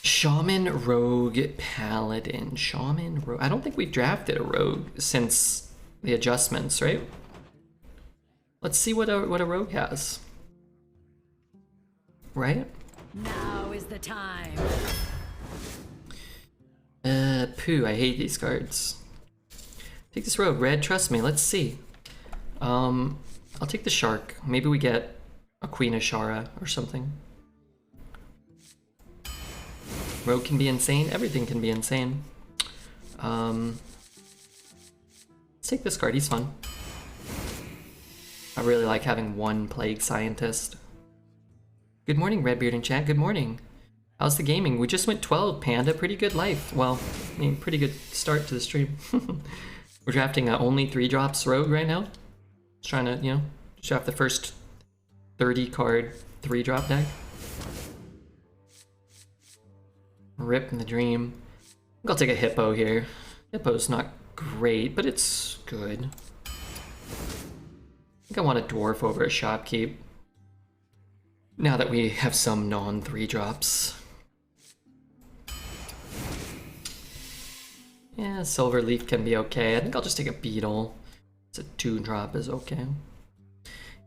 Shaman, Rogue, Paladin. Shaman, Rogue. I don't think we've drafted a Rogue since the adjustments, right? Let's see what a Rogue has. Right? Now is the time. Poo, I hate these cards. Take this Rogue, red, trust me, let's see. I'll take the Shark. Maybe we get a Queen Ashara or something. Rogue can be insane, everything can be insane. Let's take this card, he's fun. I really like having one Plague Scientist. Good morning, Redbeard and chat, good morning. How's the gaming? We just went 12, Panda, pretty good life. Well, I mean, pretty good start to the stream. We're drafting only 3-drops Rogue right now. Just trying to, you know, draft the first 30 card 3-drop deck. Rip in the dream. I think I'll take a Hippo here. Hippo's not great, but it's good. I think I want a Dwarf over a Shopkeep. Now that we have some non-3-drops. Yeah, Silver Leaf can be okay. I think I'll just take a Beetle. It's a 2-drop is okay.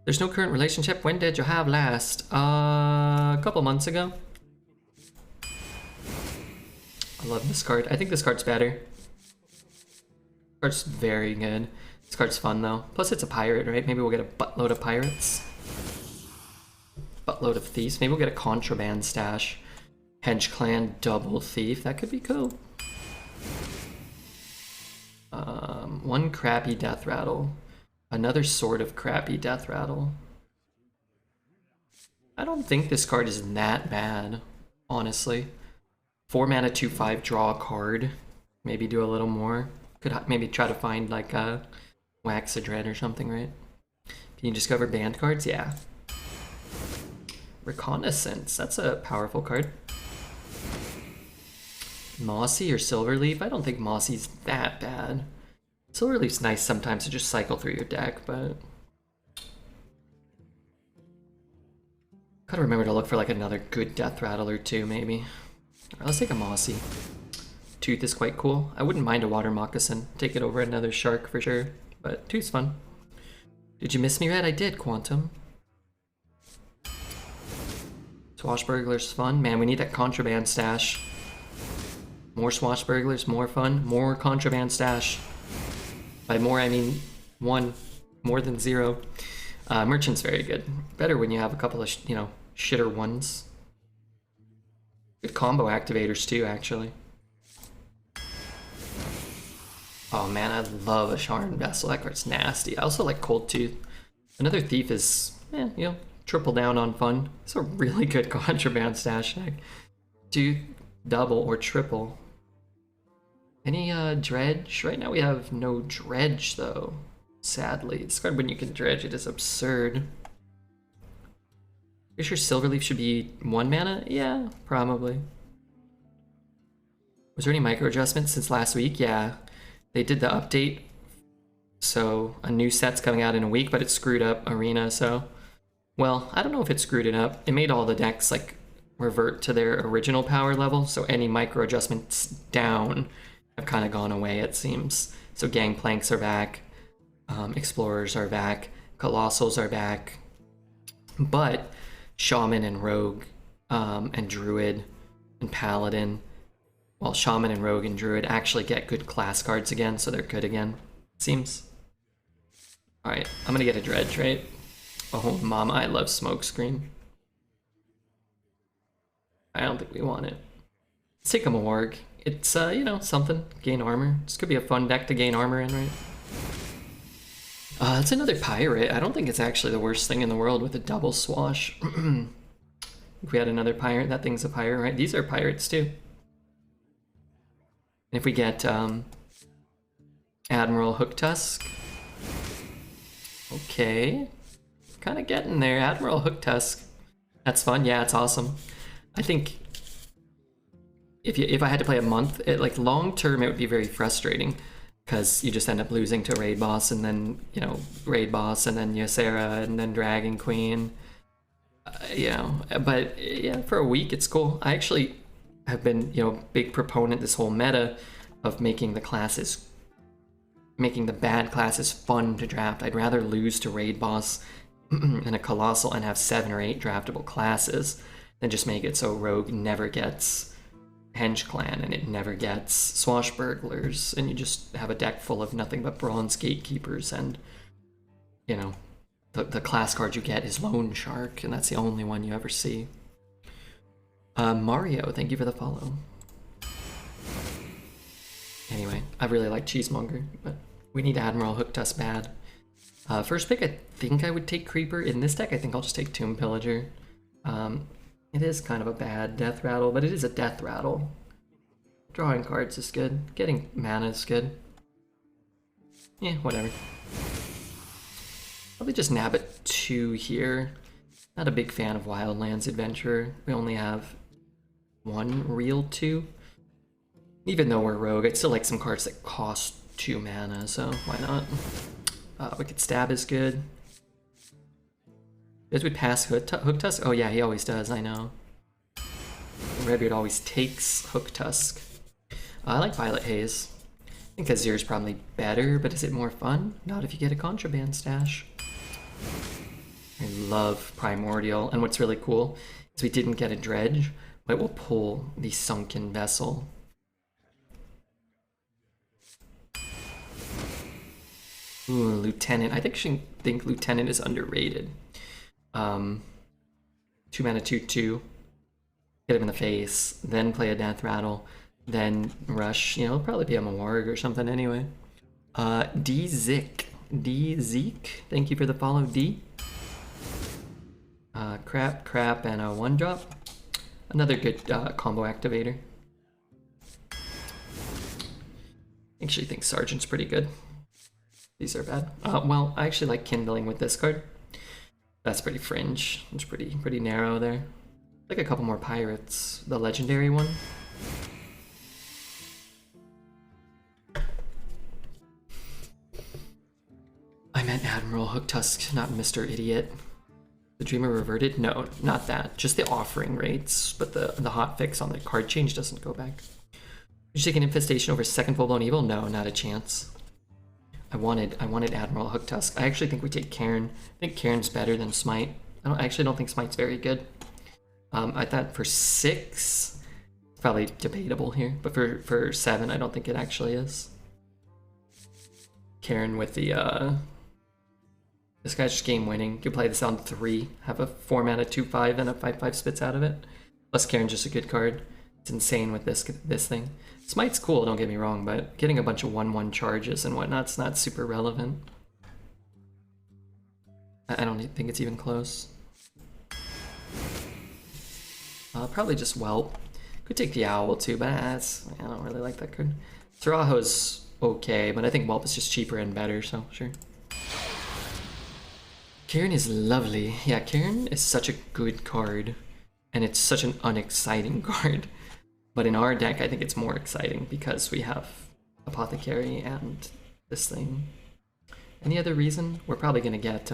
There's no current relationship. When did you have last? A couple months ago. I love this card. I think this card's better. This card's very good. This card's fun though. Plus it's a pirate, right? Maybe we'll get a buttload of pirates. Buttload of thieves. Maybe we'll get a contraband stash. Hedge Clan double thief. That could be cool. One crappy death rattle. Another sort of crappy death rattle. I don't think this card is that bad, honestly. 4 mana, 2/5, draw a card. Maybe do a little more. Could maybe try to find like a Wax a Dread or something, right? Can you discover banned cards? Yeah. Reconnaissance, that's a powerful card. Mossy or Silverleaf? I don't think Mossy's that bad. Silverleaf's nice sometimes to just cycle through your deck, but... Gotta remember to look for like another good death rattle or two, maybe. Alright, let's take a Mossy. Tooth is quite cool. I wouldn't mind a Water Moccasin. Take it over another Shark for sure, but Tooth's fun. Did you miss me, Red? I did, Quantum. Swashbuckler's fun. Man, we need that contraband stash. More Swashbucklers, more fun. More contraband stash. By more, I mean 1. More than 0. Merchant's very good. Better when you have a couple of, you know, shitter ones. Good combo activators too, actually. Oh man, I love a Sharn Vessel. That card's nasty. I also like Cold Tooth. Another Thief is, you know, triple down on fun. It's a really good contraband stash deck. Do double or triple. Any dredge? Right now we have no dredge though. Sadly. This card when you can dredge it is absurd. You sure Silverleaf should be 1 mana? Yeah, probably. Was there any micro adjustments since last week? Yeah. They did the update. So a new set's coming out in a week, but it screwed up Arena, so. Well, I don't know if it screwed it up. It made all the decks like revert to their original power level, so any micro adjustments down have kind of gone away, it seems. So Gangplanks are back, Explorers are back, Colossals are back, but Shaman and Rogue and Druid and Paladin, well, Shaman and Rogue and Druid actually get good class cards again, so they're good again, it seems. Alright, I'm gonna get a Dredge, right? Oh, mama, I love Smokescreen. I don't think we want it. Let's take a Morg. It's, you know, something. Gain armor. This could be a fun deck to gain armor in, right? It's another pirate. I don't think it's actually the worst thing in the world with a double swash. If we had another pirate, that thing's a pirate, right? These are pirates, too. And if we get, Admiral Hooktusk. Okay. Kind of getting there. Admiral Hooktusk. That's fun. Yeah, it's awesome. I think if I had to play a month, like long term, it would be very frustrating because you just end up losing to raid boss and then, you know, raid boss and then Ysera and then Dragon Queen. You know, but yeah, for a week it's cool. I actually have been, you know, big proponent this whole meta of making the bad classes fun to draft. I'd rather lose to raid boss in a colossal and have 7 or 8 draftable classes than just make it so rogue never gets Henge Clan and it never gets Swashbucklers, and you just have a deck full of nothing but Bronze Gatekeepers, and, you know, the class card you get is Lone Shark, and that's the only one you ever see. Mario, thank you for the follow. Anyway, I really like Cheesemonger, but we need Admiral Hooked Us bad. First pick, I think I would take Creeper. In this deck, I think I'll just take Tomb Pillager. It is kind of a bad death rattle, but it is a death rattle. Drawing cards is good. Getting mana is good. Yeah, whatever. Probably just nab at 2 here. Not a big fan of Wildlands Adventurer. We only have 1 real 2. Even though we're rogue, I'd still like some cards that cost 2 mana, so why not? Wicked Stab is good. Guys would pass Hook Tusk? Oh yeah, he always does, I know. Redbeard always takes Hook Tusk. I like Violet Haze. I think Azir's probably better, but is it more fun? Not if you get a Contraband stash. I love Primordial, and what's really cool is we didn't get a Dredge, but we'll pull the Sunken Vessel. Ooh, Lieutenant. I think Lieutenant is underrated. 2 mana 2/2. Get him in the face, then play a Death Rattle, then rush. You know, it'll probably be a Mawarg or something anyway. D-Zik. D-Zeke. Thank you for the follow, D. Crap, and a 1-drop. Another good combo activator. Actually think Sergeant's pretty good. These are bad. Well, I actually like Kindling with this card. That's pretty fringe. It's pretty narrow there. Like a couple more Pirates. The legendary one. I meant Admiral Hook Tusk, not Mr. Idiot. The Dreamer reverted? No, not that. Just the offering rates, but the hotfix on the card change doesn't go back. Did you take an Infestation over second Full-Blown Evil? No, not a chance. I wanted Admiral Hook Tusk. I actually think we take Cairne. I think Cairne's better than Smite. I actually don't think Smite's very good. I thought for 6, it's probably debatable here, but for 7, I don't think it actually is. Cairne with the this guy's just game winning. You play this on 3, have a 4 mana 2/5 and a 5/5 spits out of it. Plus Cairne's just a good card. It's insane with this thing. Smite's cool, don't get me wrong, but getting a bunch of 1/1 charges and whatnot's not super relevant. I don't think it's even close. Probably just Whelp. Could take the Owl too, but I don't really like that card. Sarajo's okay, but I think Whelp is just cheaper and better, so sure. Cairne is lovely. Yeah, Cairne is such a good card, and it's such an unexciting card. But in our deck, I think it's more exciting because we have Apothecary and this thing. Any other reason? We're probably gonna get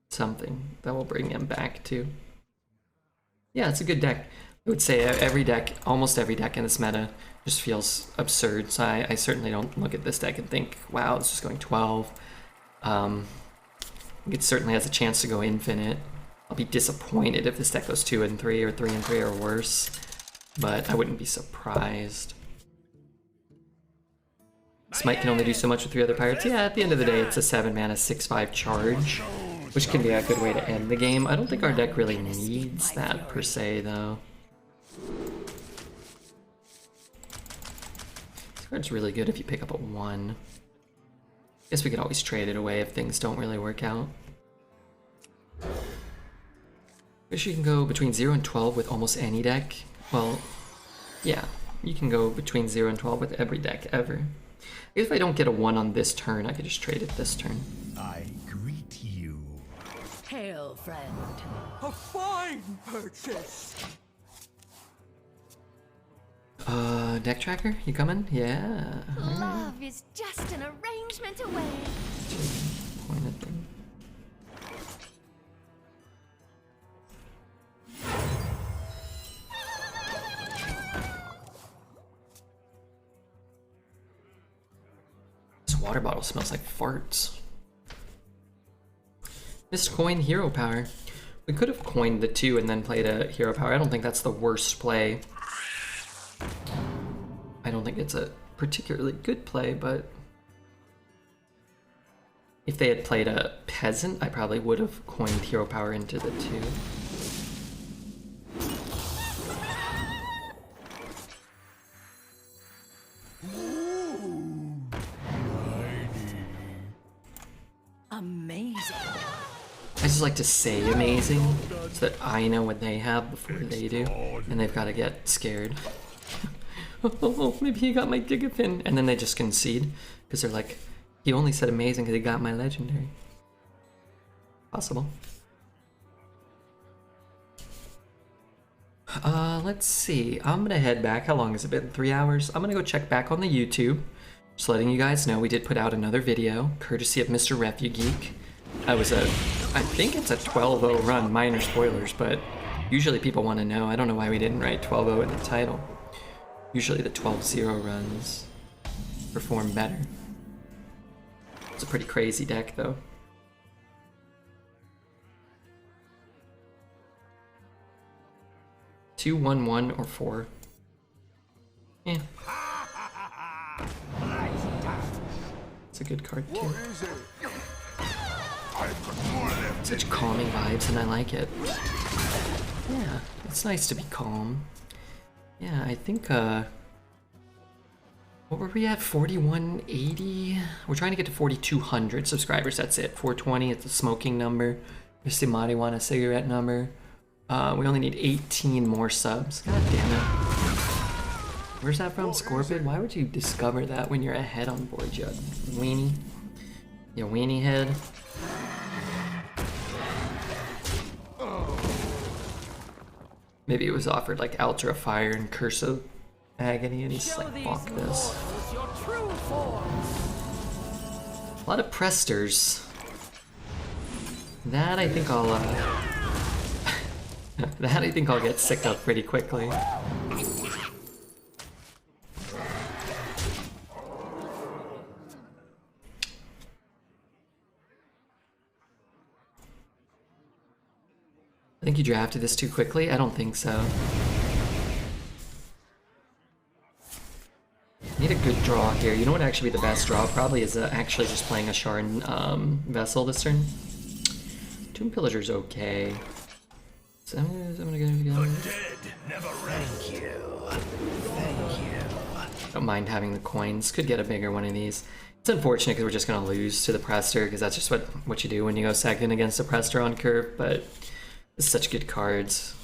something that will bring him back too. Yeah, it's a good deck. I would say almost every deck in this meta just feels absurd. So I certainly don't look at this deck and think, wow, it's just going 12. It certainly has a chance to go infinite. I'll be disappointed if this deck goes 2 and 3 or 3 and 3 or worse, but I wouldn't be surprised. Smite can only do so much with 3 other pirates. Yeah, at the end of the day, it's a 7 mana 6/5 charge, which can be a good way to end the game. I don't think our deck really needs that per se, though. This card's really good if you pick up a 1. Guess we could always trade it away if things don't really work out. Wish you can go between 0 and 12 with almost any deck. Well, yeah, you can go between 0 and 12 with every deck ever. I guess if I don't get a 1 on this turn, I could just trade it this turn. I greet you. Hail, friend. A fine purchase. Deck tracker, you coming? Yeah. Love is just an arrangement away. Pointed thing. water bottle smells like farts. Missed coin hero power. We could have coined the 2 and then played a hero power. I don't think that's the worst play. I don't think it's a particularly good play, but if they had played a peasant, I probably would have coined hero power into the 2. Amazing. I just like to say amazing so that I know what they have before they do, and they've got to get scared. Oh, maybe he got my gigafin, and then they just concede because they're like, he only said amazing because he got my legendary. Possible. Let's see. I'm gonna head back. How long has it been? 3 hours? I'm gonna go check back on the YouTube. Just letting you guys know we did put out another video, courtesy of Mr. Refugeek. I think it's a 12-0 run, minor spoilers, but usually people want to know. I don't know why we didn't write 12-0 in the title. Usually the 12-0 runs perform better. It's a pretty crazy deck, though. Two, 1, or 4. Yeah. It's a good card too. Such calming vibes, and I like it. Yeah, it's nice to be calm. Yeah, I think, what were we at? 4180? We're trying to get to 4,200 subscribers, that's it. 420 is the smoking number. Here's the marijuana cigarette number. We only need 18 more subs. God damn it. Where's that from? Scorpid? Why would you discover that when you're ahead on board, you weenie? You weenie head. Maybe it was offered like Ultra Fire and Curse of Agony, and he's like, fuck this. A lot of Presters. That I think I'll, that I think I'll get sick of pretty quickly. I think you drafted this too quickly? I don't think so. Need a good draw here. You know what actually be the best draw? Probably is actually just playing a Sharn Vessel this turn. Tomb Pillager's okay. So I'm gonna go together. Thank you. Thank you. Don't mind having the coins. Could get a bigger one of these. It's unfortunate because we're just gonna lose to the Prester, because that's just what you do when you go second against a Prester on curve, but it's such good cards.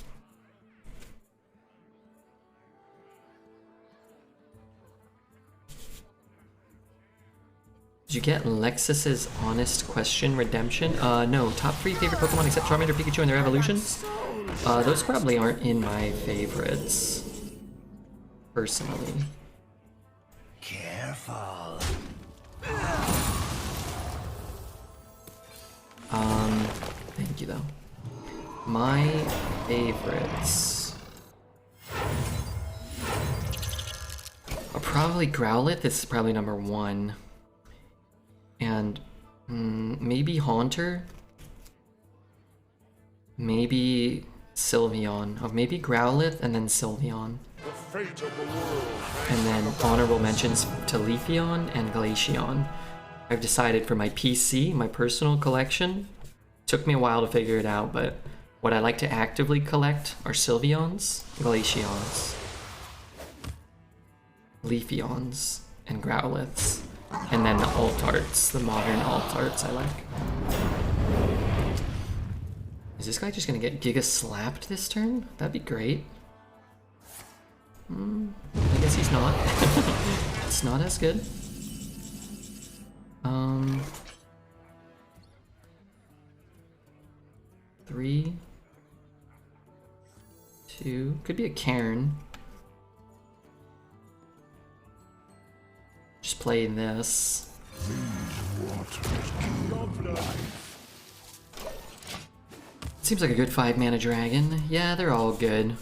Did you get Lexus's Honest Question Redemption? No. Top 3 favorite Pokemon except Charmander, Pikachu, and their evolutions? Those probably aren't in my favorites. Personally. Careful. Thank you though. My favorites are probably Growlithe. This is probably number 1. And maybe Haunter. Maybe Sylveon. Oh, maybe Growlithe and then Sylveon. And then honorable mentions to Leafeon and Glaceon. I've decided for my PC, my personal collection, took me a while to figure it out, but what I like to actively collect are Sylveons, Glaceons, Leafeons, and Growlithes. And then the alt arts, the modern alt arts I like. Is this guy just gonna get Giga slapped this turn? That'd be great. I guess he's not. It's not as good. 3, 2, could be a Cairne. Just playing this. Seems like a good 5-mana dragon. Yeah, they're all good.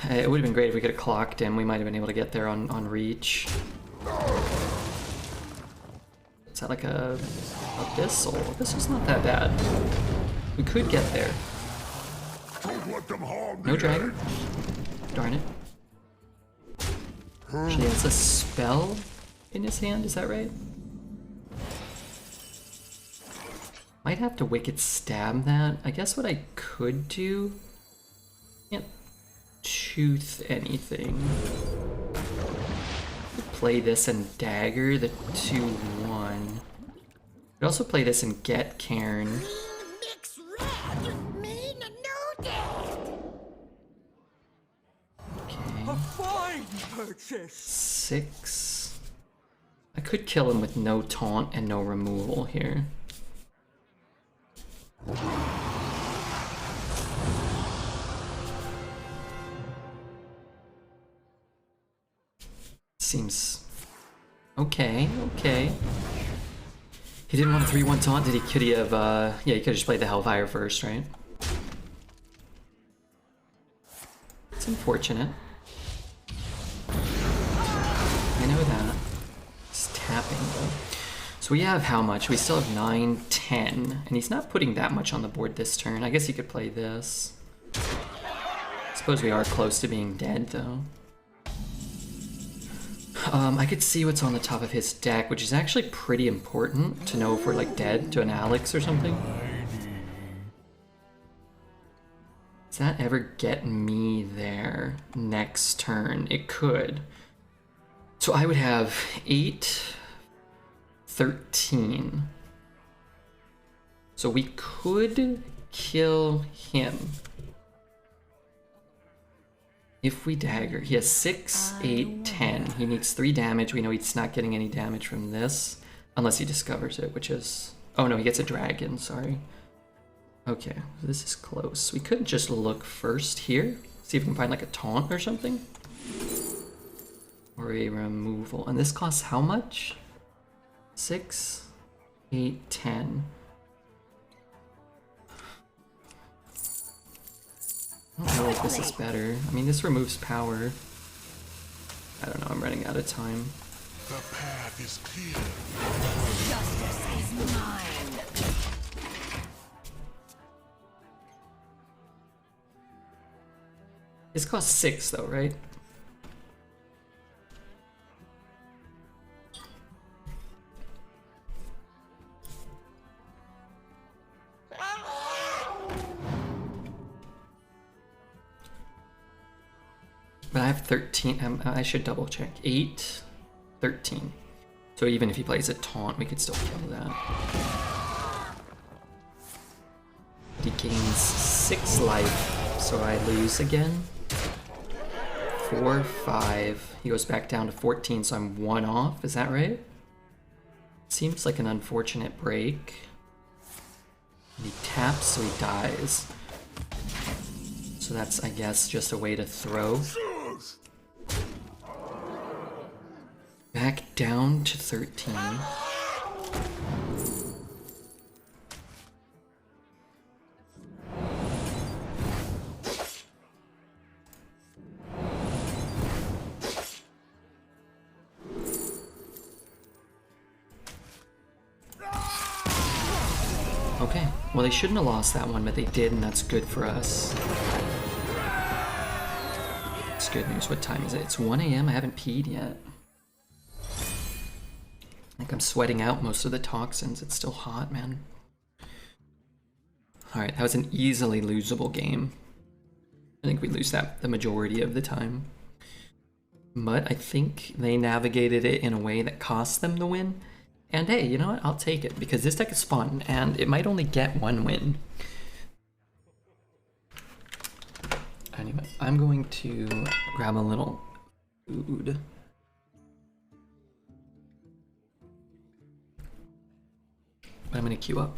It would have been great if we could have clocked him. We might have been able to get there on reach. Is that like a abyssal? Abyssal's not that bad. We could get there. Don't let them harm No the dragon? edge. Darn it. She has a spell in his hand, is that right? Might have to Wicked Stab that. I guess what I could do... Can't tooth anything. Play this and dagger the 2/1. Could also play this and get Cairne. Mix red, mean noted. Okay. A fine purchase. 6. I could kill him with no taunt and no removal here. Seems okay, okay. He didn't want a 3/1 taunt, did he? Could he have, yeah, he could have just played the Hellfire first, right? It's unfortunate. I know that. It's tapping, though. So we have how much? We still have 9, 10, and he's not putting that much on the board this turn. I guess he could play this. Suppose we are close to being dead, though. I could see what's on the top of his deck, which is actually pretty important to know if we're like dead to an Alex or something. Does that ever get me there next turn? It could. So I would have 8, 13. So we could kill him. If we dagger, he has 6, 8, 10. He needs 3 damage. We know he's not getting any damage from this. Unless he discovers it, which is... Oh no, he gets a dragon, sorry. Okay, this is close. We could just look first here. See if we can find like a taunt or something. Or a removal. And this costs how much? 6, 8, 10. I don't know if this is better. I mean, this removes power. I don't know, I'm running out of time. The path is clear. Justice is mine. This costs 6 though, right? But I have 13. I should double check. 8, 13. So even if he plays a taunt, we could still kill that. He gains 6 life, so I lose again. 4, 5. He goes back down to 14, so I'm 1 off. Is that right? Seems like an unfortunate break. And he taps, so he dies. So that's, I guess, just a way to throw. Back down to 13. Okay, well they shouldn't have lost that one, but they did, and that's good for us. It's good news. What time is it? It's 1 AM. I haven't peed yet. I think I'm sweating out most of the toxins. It's still hot, man. Alright, that was an easily losable game. I think we lose that the majority of the time. But I think they navigated it in a way that cost them the win. And hey, you know what? I'll take it, because this deck is fun, and it might only get 1 win. Anyway, I'm going to grab a little food. But I'm going to queue up.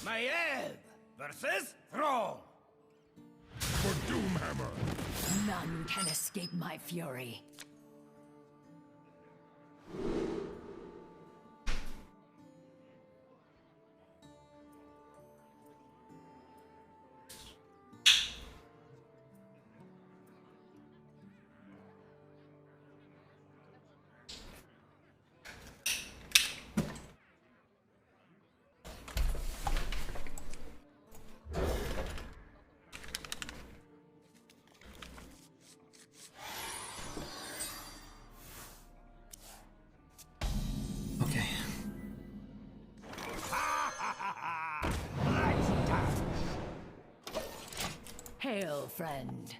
Mage versus Throne. For hammer. None can escape my fury. Okay. Hail, friend.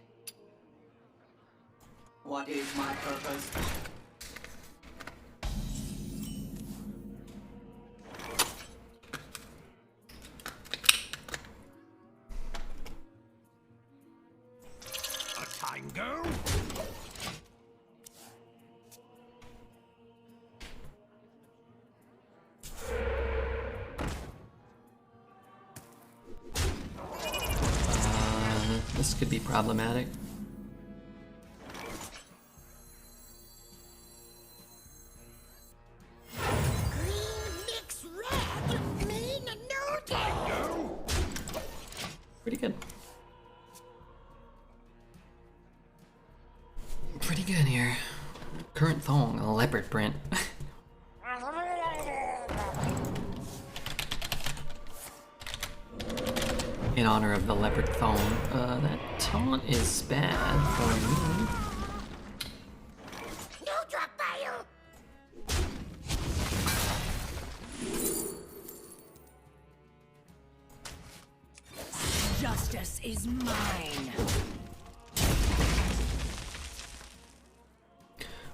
What is my purpose? A tango? This could be problematic. Green mix red. Mean noted. Pretty good. Pretty good here. Current thong, a leopard print. In honor of the leopard thong. That taunt is bad for me. No drop file. Justice is mine.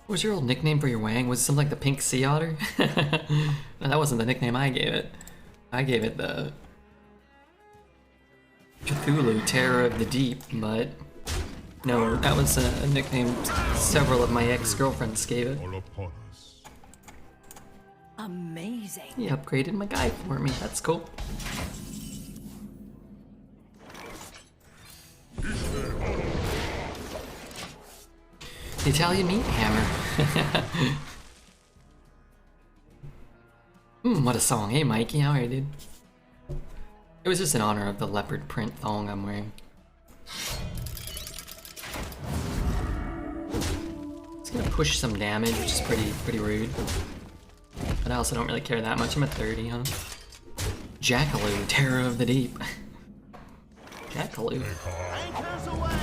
What was your old nickname for your wang? Was it something like the pink sea otter? No, that wasn't the nickname I gave it. I gave it the Cthulhu, Terror of the Deep, but no, that was a nickname several of my ex-girlfriends gave it. All upon us. Amazing. He upgraded my guy for me, that's cool. The Italian meat hammer. What a song. Hey Mikey, how are you, dude? It was just in honor of the leopard print thong I'm wearing. It's gonna push some damage, which is pretty rude. But I also don't really care that much. I'm at 30, huh? Jackaloo, Terror of the Deep. Jackaloo.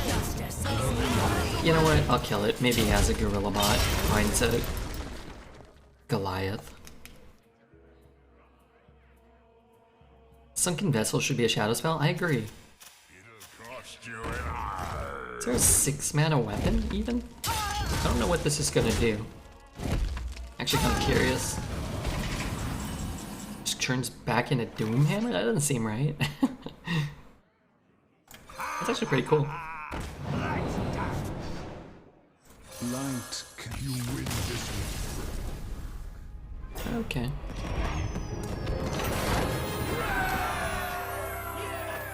Justice is mine. You know what? I'll kill it. Maybe he has a gorilla bot. Finds a Goliath. Sunken Vessel should be a shadow spell. I agree. It'll cost you an eye. Is there a 6-mana weapon even? I don't know what this is gonna do. Actually, kind of curious. Just turns back into Doomhammer? That doesn't seem right. That's actually pretty cool. Light, can you win this one? Okay.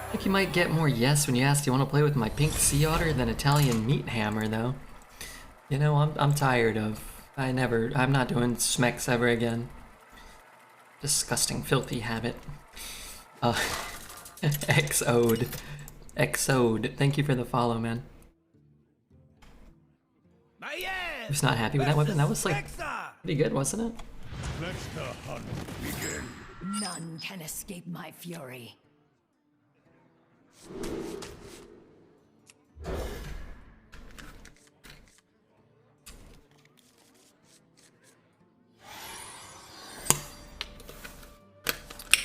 I think you might get more yes when you ask, do you want to play with my pink sea otter than Italian meat hammer, though. You know, I'm tired of. I'm not doing smeks ever again. Disgusting, filthy habit. Xode. Xode. Thank you for the follow, man. Who's not happy with that weapon? That was like pretty good, wasn't it? Let the hunt begin. None can escape my fury.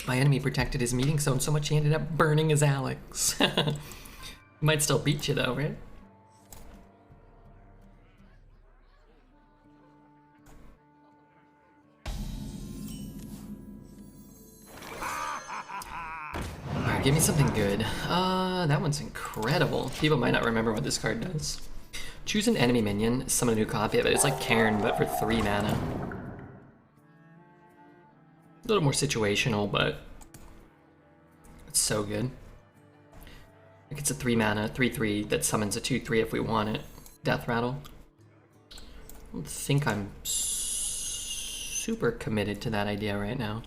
My enemy protected his meeting zone so much he ended up burning his Alex. He might still beat you though, right? Alright, give me something good. That one's incredible. People might not remember what this card does. Choose an enemy minion, summon a new copy of it. It's like Cairne, but for 3 mana. A little more situational, but it's so good. Like it's a 3 mana, 3/3 that summons a 2/3 if we want it. Death Rattle. I don't think I'm super committed to that idea right now.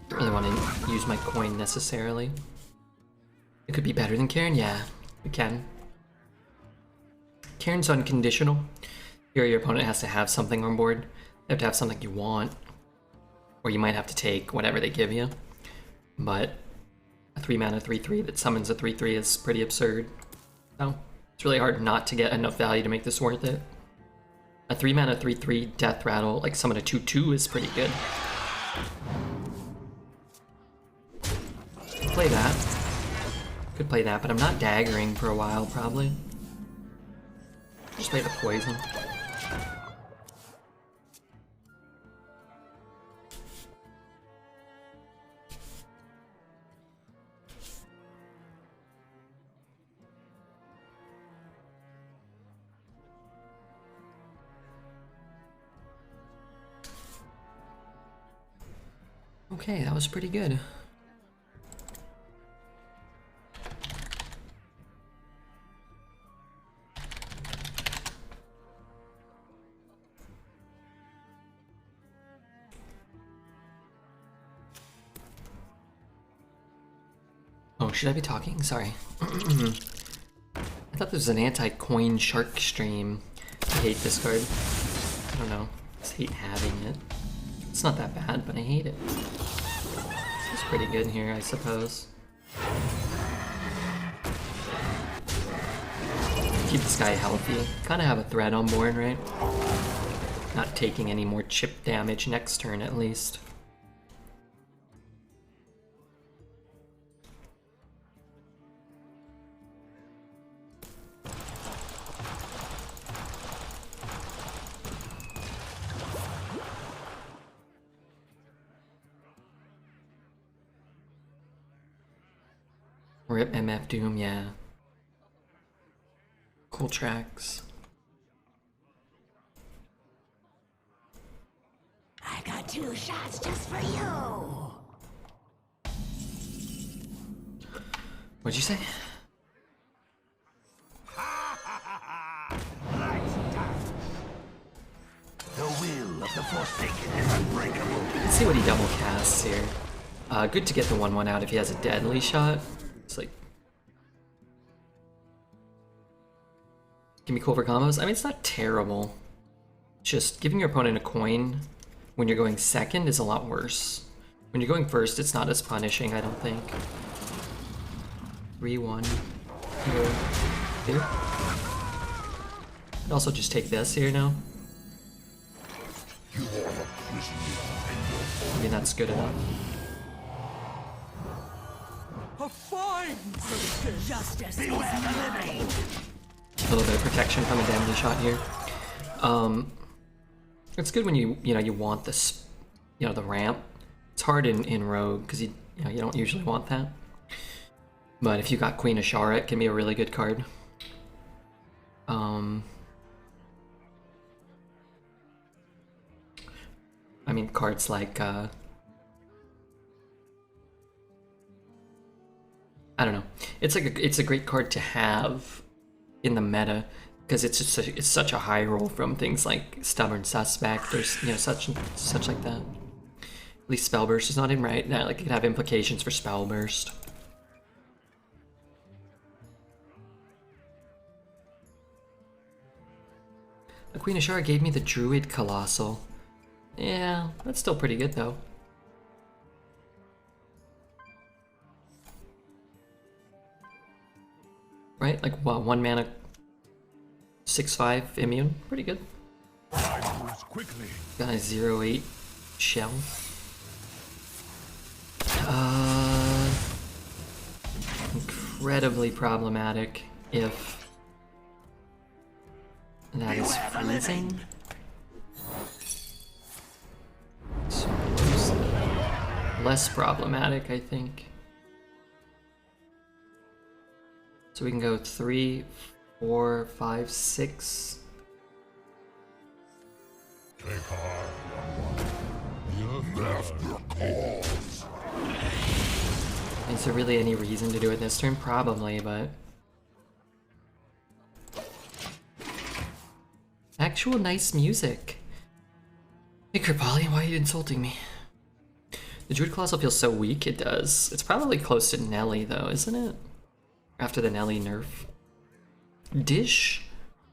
Don't really want to use my coin necessarily. It could be better than Cairne, yeah, it can. Cairne's unconditional. Here, your opponent has to have something on board. They have to have something you want, or you might have to take whatever they give you. But a 3 mana 3/3 that summons a 3/3 is pretty absurd. So it's really hard not to get enough value to make this worth it. A 3 mana 3/3 Death Rattle, like summon a 2/2, is pretty good. Play that. Could play that, but I'm not daggering for a while, probably. Just play the poison. Okay, that was pretty good. Oh, should I be talking? Sorry. I thought there was an anti-coin shark stream. I hate this card. I don't know. I just hate having it. It's not that bad, but I hate it. It's pretty good here, I suppose. Keep this guy healthy. Kind of have a threat on board, right? Not taking any more chip damage next turn, at least. Rip MF Doom, yeah. Cool tracks. I got 2 shots just for you. What'd you say? The will of the Forsaken is unbreakable. Let's see what he double casts here. Good to get the 1/1 out if he has a deadly shot. It's like... Can be cool for combos. I mean, it's not terrible. Just giving your opponent a coin when you're going second is a lot worse. When you're going first, it's not as punishing, I don't think. 3/1. Here. I'd also just take this here now. Maybe that's good enough. A fine purchase. Justice is mine. A little bit of protection from a deadly shot here. It's good when you want this, the ramp. It's hard in Rogue because you don't usually want that. But if you got Queen Ashara, it can be a really good card. I mean, cards like I don't know. It's a great card to have in the meta because it's such a high roll from things like Stubborn Suspect or such like that. At least Spellburst is not in right now. Like it could have implications for Spellburst. The Queen Ashara gave me the Druid Colossal. Yeah, that's still pretty good though. Right? Like, what, 1 mana, 6/5 immune? Pretty good. Quickly. Got a 0/8 shell. Incredibly problematic if that is freezing. So less problematic, I think. So we can go 3, 4, 5, 6. Take heart, Is there really any reason to do it this turn? Probably, but... Actual nice music. Hey Kripali, why are you insulting me? The Druid Colossal feels so weak, it does. It's probably close to Nelly though, isn't it? After the Nelly nerf. Dish,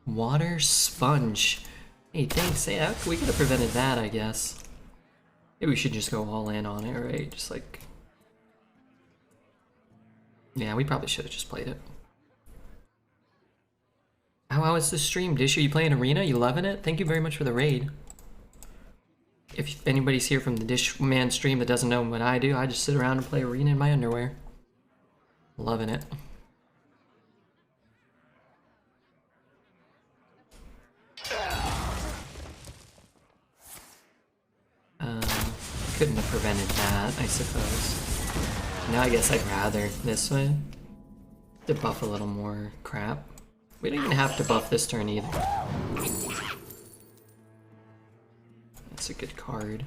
water, sponge. Hey, thanks. Yeah, we could have prevented that, I guess. Maybe we should just go all in on it, right? Just like... Yeah, we probably should have just played it. How was the stream? Dish, are you playing Arena? You loving it? Thank you very much for the raid. If anybody's here from the Dish Man stream that doesn't know what I do, I just sit around and play Arena in my underwear. Loving it. Couldn't have prevented that, I suppose. Now I guess I'd rather this way. To buff a little more crap. We don't even have to buff this turn either. That's a good card.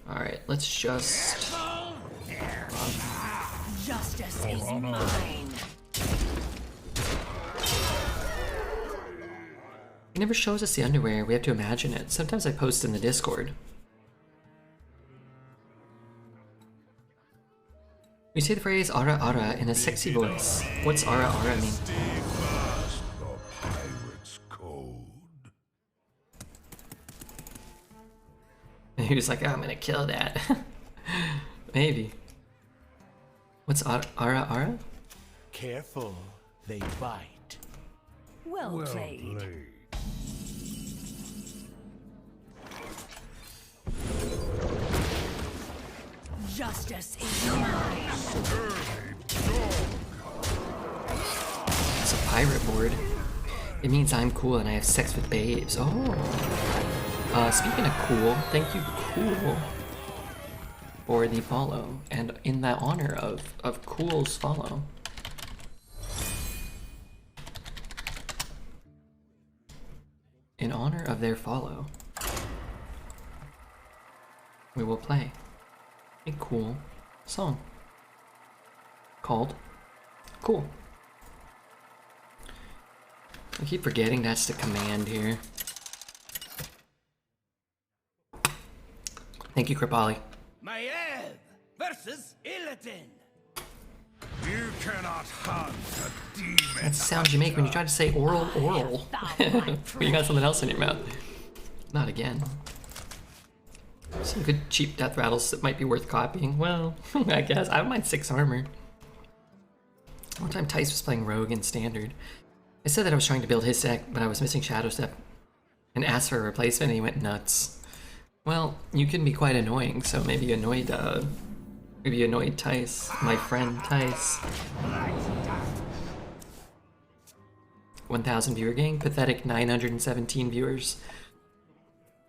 Alright, let's just... Justice is mine. He never shows us the underwear, we have to imagine it. Sometimes I post in the Discord. You say the phrase "ara ara" in a sexy voice. What's "ara ara" mean? He was like, oh, I'm gonna kill that. Maybe. What's ara ara? Careful, they bite. Well played. Justice is mine. It's a pirate board. It means I'm cool and I have sex with babes. Oh. Speaking of cool, thank you, Cool, for the follow. And in that honor of Cool's follow. In honor of their follow, we will play a cool song called Cool. I keep forgetting that's the command here. Thank you, Kripali. Mage versus Illidan. You cannot hunt a demon. That's the sound you make when you try to say oral. But you got something else in your mouth. Not again. Some good cheap death rattles that might be worth copying. Well, I guess. I don't mind 6 armor. One time Tice was playing Rogue in Standard. I said that I was trying to build his deck, but I was missing Shadow Step. And asked for a replacement and he went nuts. Well, you can be quite annoying, so maybe annoyed Tice. My friend Tice. 1,000 viewer gang, pathetic 917 viewers.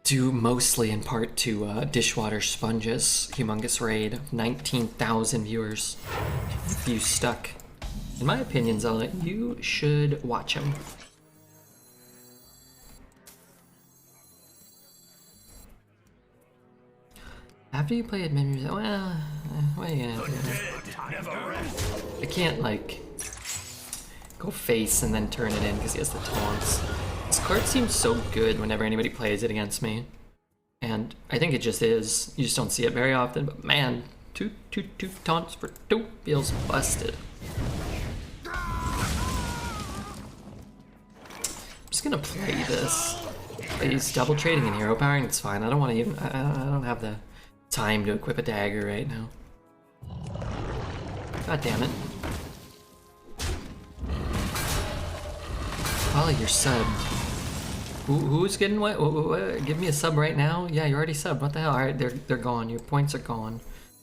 Due mostly in part to Dishwater Sponge's humongous raid. 19,000 viewers. If you stuck. In my opinion, Zella, you should watch him. After you play admin music, well, what are you gonna do? I can't, like, go face and then turn it in because he has the taunts. This card seems so good whenever anybody plays it against me. And I think it just is. You just don't see it very often, but man, two taunts for 2 feels busted. I'm just gonna play this. He's double trading and hero powering, it's fine. I don't want to even, I don't have the time to equip a dagger right now. God damn it. Ollie, you're subbed. Who's getting what? Give me a sub right now? Yeah, you're already subbed. What the hell? Alright, they're gone. Your points are gone.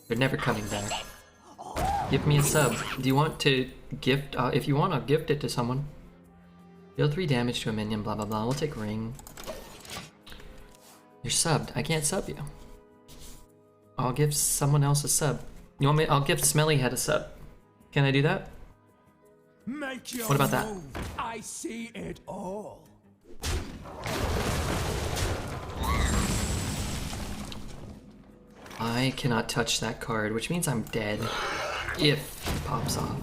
They're never coming back. Give me a sub. Do you want to gift? If you want, I'll gift it to someone. Deal 3 damage to a minion, blah blah blah. We'll take ring. You're subbed. I can't sub you. I'll give someone else a sub. You want me? I'll give Smelly Head a sub. Can I do that? Make your What about that? move. I see it all. I cannot touch that card, which means I'm dead if it pops off.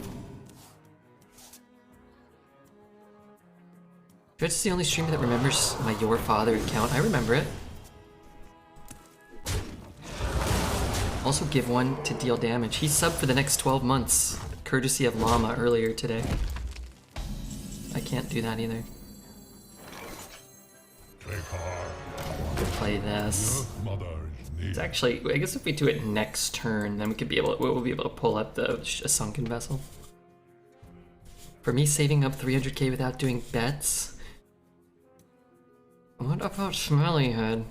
Twitch is the only streamer that remembers my Your Father account. I remember it. Also give one to deal damage. He subbed for the next 12 months, courtesy of Llama earlier today. I can't do that either. Could play this. It's actually, I guess if we do it next turn, then we'll be able to pull up a Sunken Vessel. For me, saving up 300k without doing bets. What about Smellyhead?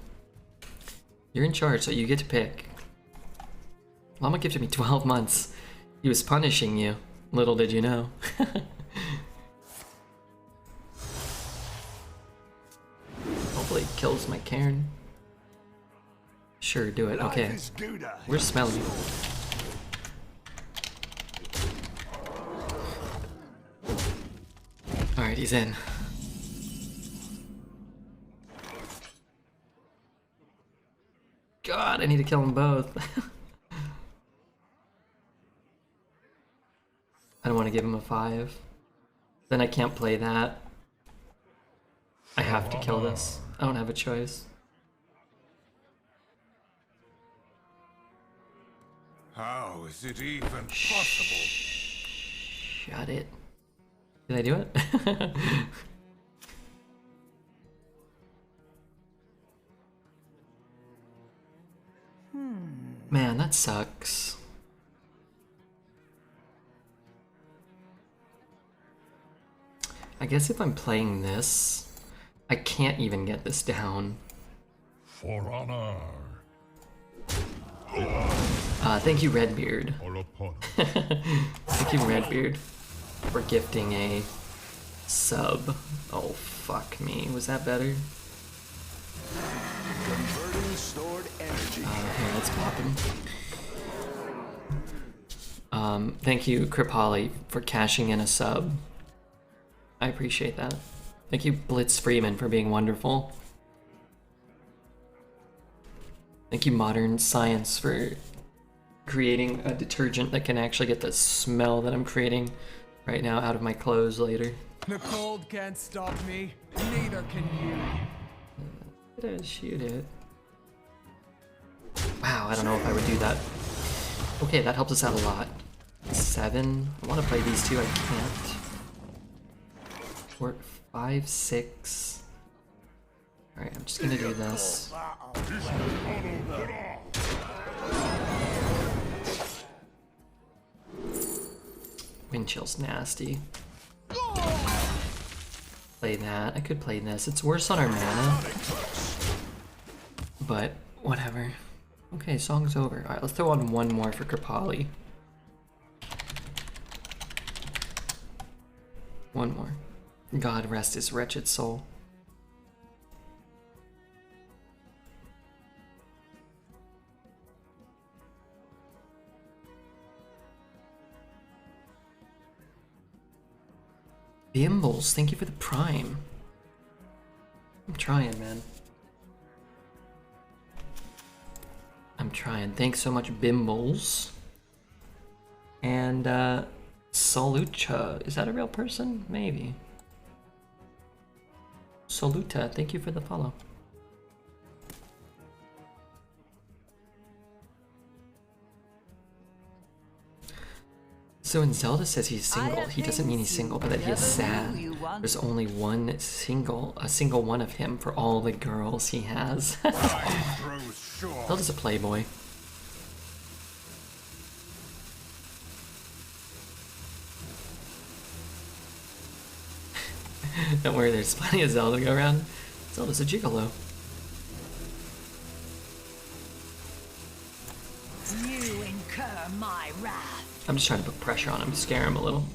You're in charge, so you get to pick. Llama gifted me 12 months. He was punishing you. Little did you know. Hopefully it kills my Cairne. Sure, do it. Okay. Where's Smelly? Alright, he's in. God, I need to kill them both. I don't want to give him a 5. Then I can't play that. I have to kill this. I don't have a choice. How is it even possible? Shut it. Did I do it? Man, that sucks. I guess if I'm playing this, I can't even get this down. For honor. Thank you, Redbeard. Thank you, Redbeard, for gifting a sub. Oh, fuck me. Was that better? Converting stored energy. Here, let's pop him. Thank you, Kripali, for cashing in a sub. I appreciate that. Thank you, Blitz Freeman, for being wonderful. Thank you, Modern Science, for creating a detergent that can actually get the smell that I'm creating right now out of my clothes later. The cold can't stop me, neither can you. Did I shoot it? Wow, I don't know if I would do that. Okay, that helps us out a lot. 7. I want to play these two, I can't. 4, 5, 6. Alright, I'm just gonna do this. Wind Chill's nasty. Play that. I could play this. It's worse on our mana. But, whatever. Okay, song's over. Alright, let's throw on one more for Kripali. One more. God rest his wretched soul. Bimbles, thank you for the prime. I'm trying, man. I'm trying. Thanks so much, Bimbles. And, Solucha. Is that a real person? Maybe. Soluta, thank you for the follow. So when Zelda says he's single, he doesn't mean he's single, but that he is sad. There's only a single one of him for all the girls he has. Zelda's a playboy. Don't worry, there's plenty of Zelda to go around. Zelda's a gigolo. You incur my wrath. I'm just trying to put pressure on him, scare him a little.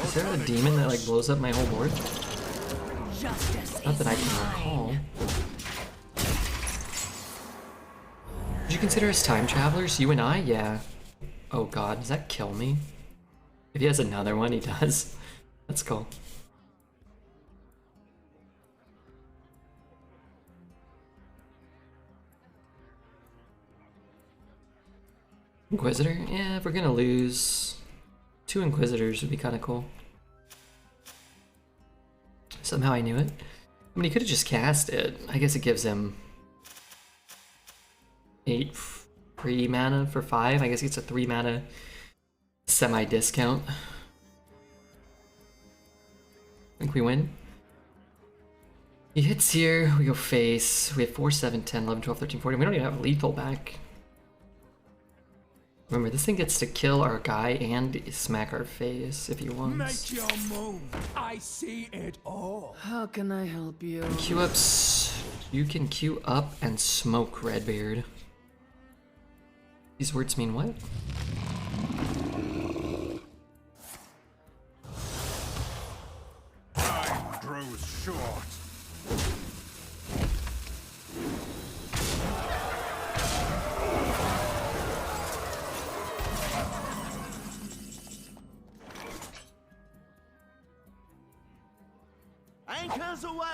Is there a demon that like blows up my whole board? Not that I can recall. Would you consider us time travelers? You and I? Yeah. Oh god, does that kill me? If he has another one, he does. That's cool. Inquisitor? Yeah, if we're gonna lose 2 Inquisitors would be kind of cool. Somehow I knew it. I mean, he could have just cast it. I guess it gives him 8 free mana for 5. I guess he gets a 3 mana semi-discount. I think we win. He hits here, we go face. We have 4, 7, 10, 11, 12, 13, 14. We don't even have lethal back. Remember, this thing gets to kill our guy and smack our face if he wants. Make your move. I see it all. How can I help you? Queue ups. You can queue up and smoke, Redbeard. These words mean what? Time grows short. Anchors away!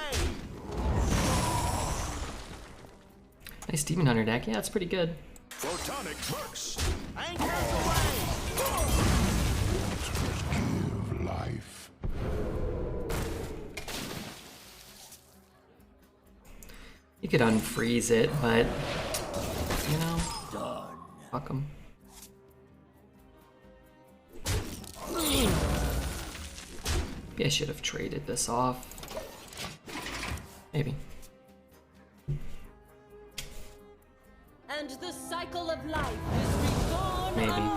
Nice Demon Hunter deck. Yeah, it's pretty good. Photonic clerks! Anchors away! Give life. You could unfreeze it, but you know, fuck him. Maybe I should have traded this off. Maybe. And the cycle of life is reborn Maybe. anew.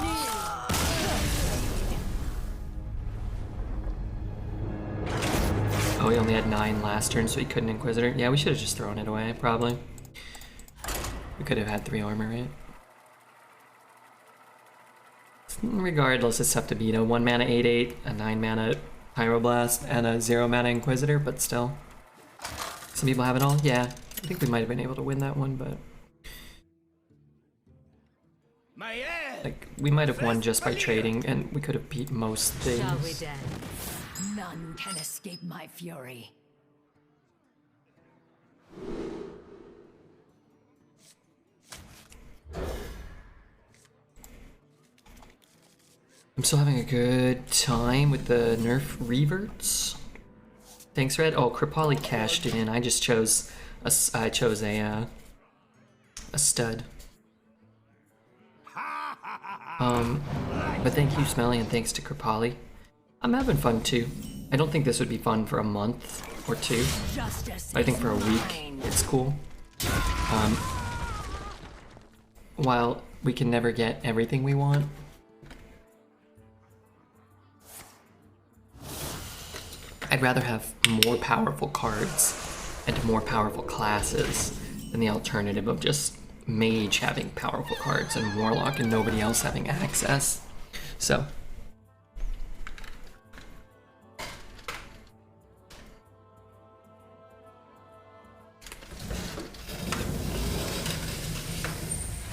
Oh, he only had 9 last turn, so he couldn't Inquisitor. Yeah, we should have just thrown it away, probably. We could have had 3 armor, right? Regardless, it's tough to beat a 1 mana 8/8, a 9 mana Pyroblast, and a 0 mana Inquisitor, but still. Some people have it all? Yeah. I think we might have been able to win that one, but... like, we might have won just by trading, and we could have beat most things. Shall we then? None can escape my fury. I'm still having a good time with the nerf reverts. Thanks, Red. Oh, Kripali cashed it in. I just chose a stud. But thank you, Smelly, and thanks to Kripali. I'm having fun too. I don't think this would be fun for a month or 2. But I think for a week, it's cool. While we can never get everything we want, I'd rather have more powerful cards and more powerful classes than the alternative of just Mage having powerful cards and Warlock and nobody else having access. So.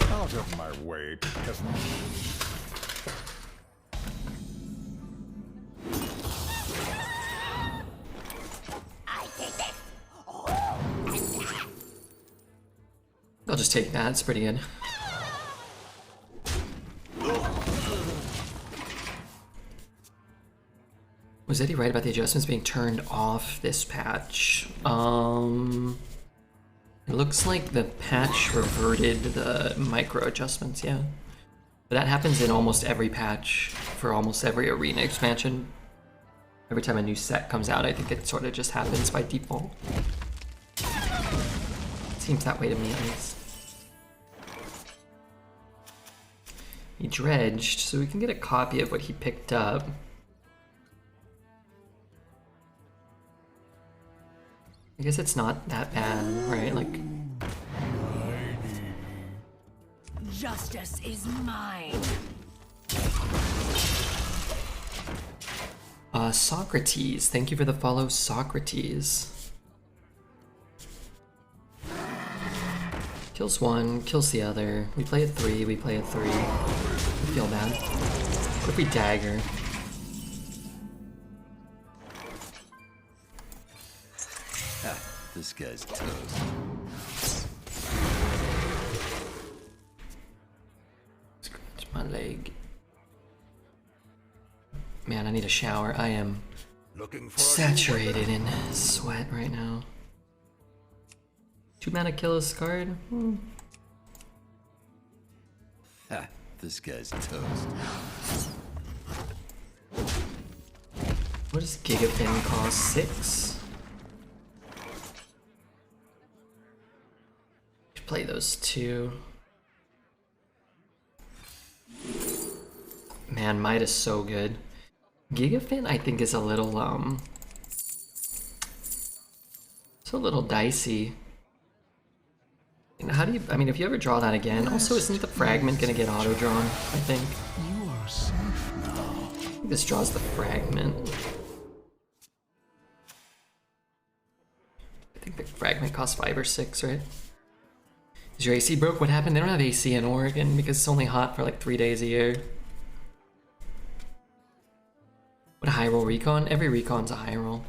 Out of my way, peasant. I'll just take that, it's pretty good. Was Eddie right about the adjustments being turned off this patch? It looks like the patch reverted the micro adjustments, yeah. But that happens in almost every patch for almost every arena expansion. Every time a new set comes out, I think it sort of just happens by default. Seems that way to me, at least. He dredged, so we can get a copy of what he picked up. I guess it's not that bad, right? Like, Justice is mine. Socrates. Thank you for the follow, Socrates. Kills one, kills the other. We play at 3, we play at 3. We feel bad. What if we dagger? This guy's toast. Scratch my leg. Man, I need a shower. I am Looking for saturated in sweat right now. 2 mana kill is scarred. Ha, this guy's toast. What does Gigafin cost? 6? Should play those 2. Man, Might is so good. Gigafin, I think, is a little it's a little dicey. You know, how do you? I mean, if you ever draw that again, also isn't the fragment gonna get auto drawn? I think. You are safe now. I think this draws the fragment. I think the fragment costs 5 or 6, right? Is your AC broke? What happened? They don't have AC in Oregon because it's only hot for like 3 days a year. What a high roll recon? Every recon's a high roll.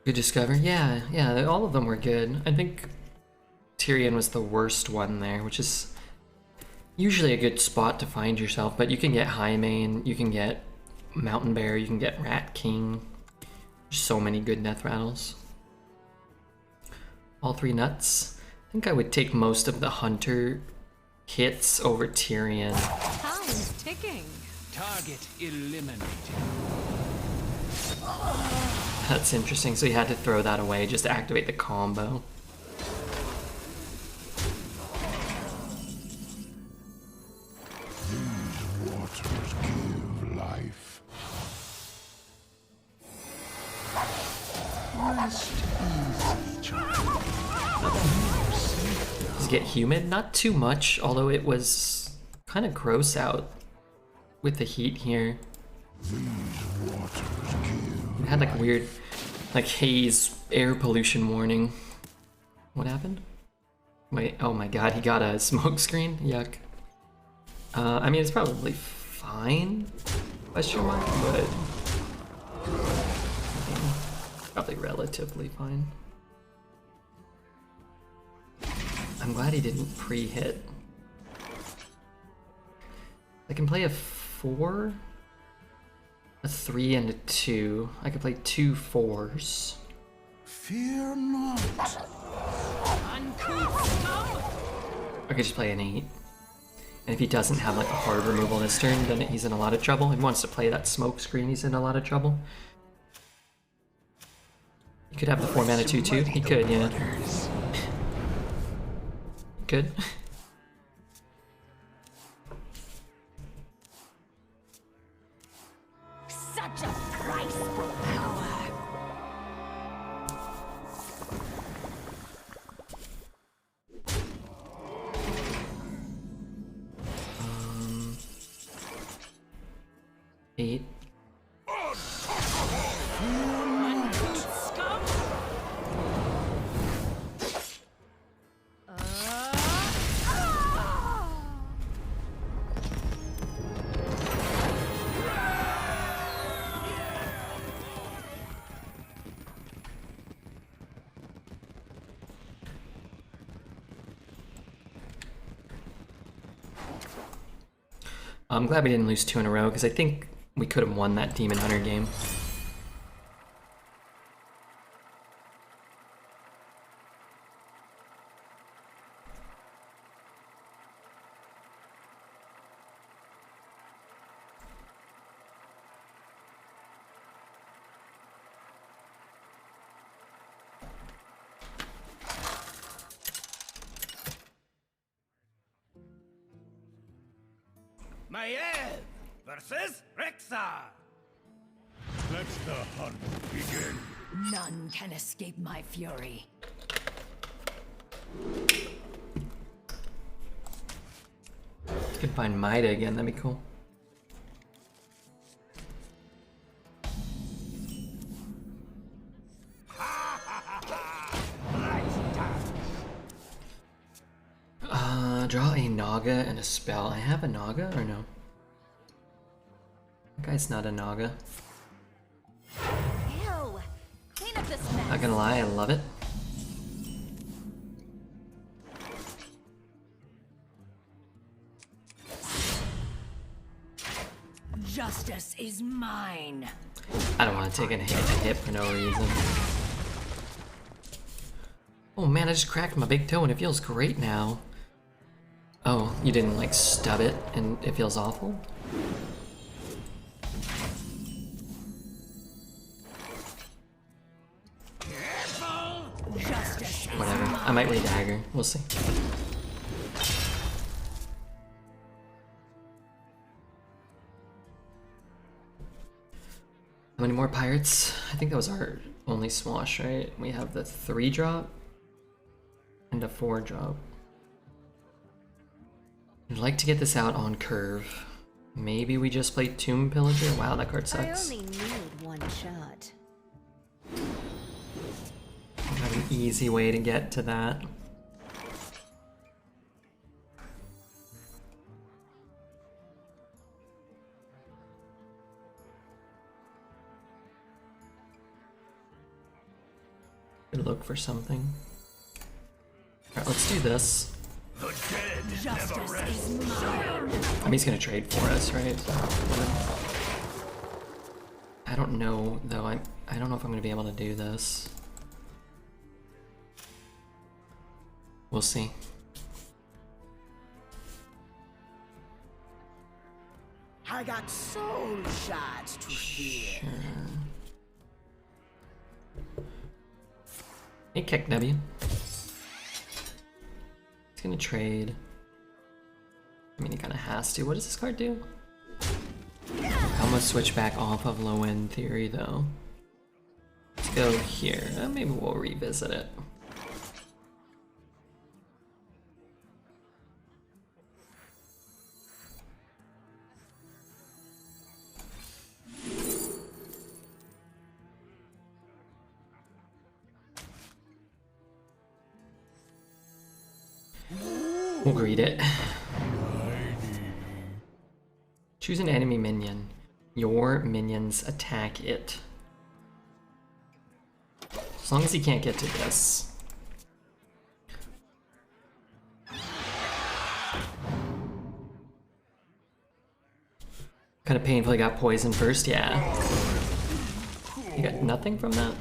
Good discover? Yeah, all of them were good. I think Tyrion was the worst one there, which is usually a good spot to find yourself, but you can get High Mane, you can get Mountain Bear, you can get Rat King. There's so many good death rattles. All 3 nuts. I think I would take most of the Hunter hits over Tyrion. Time's ticking. Target eliminated. That's interesting, so you had to throw that away just to activate the combo. These waters give life. Rest easy, child. Does it get humid? Not too much, although it was kind of gross out with the heat here. These waters give. It had like weird, like haze air pollution warning. What happened? Wait, oh my god, he got a smoke screen? Yuck. I mean, it's probably fine, question mark, but probably relatively fine. I'm glad he didn't pre-hit. I can play a 4, a 3, and a 2. I could play 2 4s. Fear not. I could just play an 8. And if he doesn't have like a hard removal this turn, then he's in a lot of trouble. If he wants to play that smoke screen, he's in a lot of trouble. He could have the 4 mana 2/2. He could, yeah. Good. Such a price for power. Um, 8. I'm glad we didn't lose 2 in a row, because I think we could have won that Demon Hunter game. Mage versus Rexar. Let the hunt begin. None can escape my fury. If you could find Maida again, that'd be cool. draw a Naga and a spell. I have a Naga or no? That guy's not a Naga. Ew. Clean up this mess. Not gonna lie, I love it. Justice is mine. I don't want to take a hit for no reason. Oh man, I just cracked my big toe and it feels great now. Oh, you didn't like stub it and it feels awful? Justice. Whatever. I might re-dagger. We'll see. How many more pirates? I think that was our only swash, right? We have the 3-drop and a 4-drop. I'd like to get this out on curve. Maybe we just play Tomb Pillager? Wow, that card I sucks. only need one shot. I have an easy way to get to that. Look for something. Alright, let's do this. The dead Justice never rest. is mine. I mean, he's gonna trade for us, right? So, I don't know, though. I don't know if I'm gonna be able to do this. We'll see. I got soul shards to fear. Sure. Hey, Kick W. He's gonna trade. I mean, he kind of has to. What does this card do? I'm gonna switch back off of low end theory, though. Let's go here. Maybe we'll revisit it. We'll greet it. Choose an enemy minion. Your minions attack it. As long as he can't get to this. Kind of painfully got poisoned first, yeah. You got nothing from that?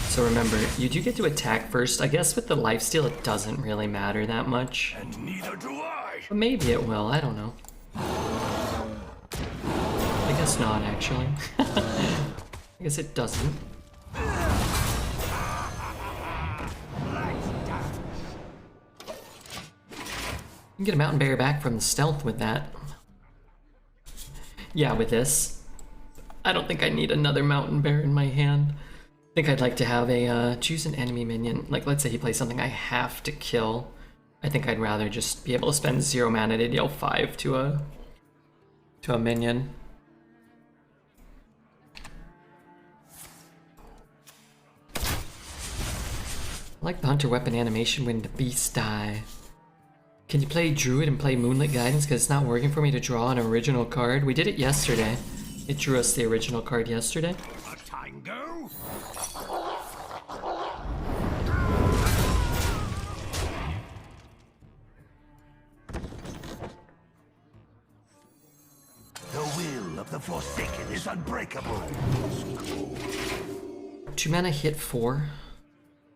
So remember, you do get to attack first. I guess with the lifesteal it doesn't really matter that much. And neither do I. But maybe it will, I don't know. I guess not, actually. I guess it doesn't. You can get a mountain bear back from the stealth with that. Yeah, with this. I don't think I need another mountain bear in my hand. I think I'd like to have a choose an enemy minion. Like, let's say he plays something I have to kill. I think I'd rather just be able to spend 0 mana to deal 5 to a minion. I like the hunter weapon animation when the beasts die. Can you play Druid and play Moonlit Guidance because it's not working for me to draw an original card? We did it yesterday. It drew us the original card yesterday. A tango? The will of the Forsaken is unbreakable. 2 mana hit 4.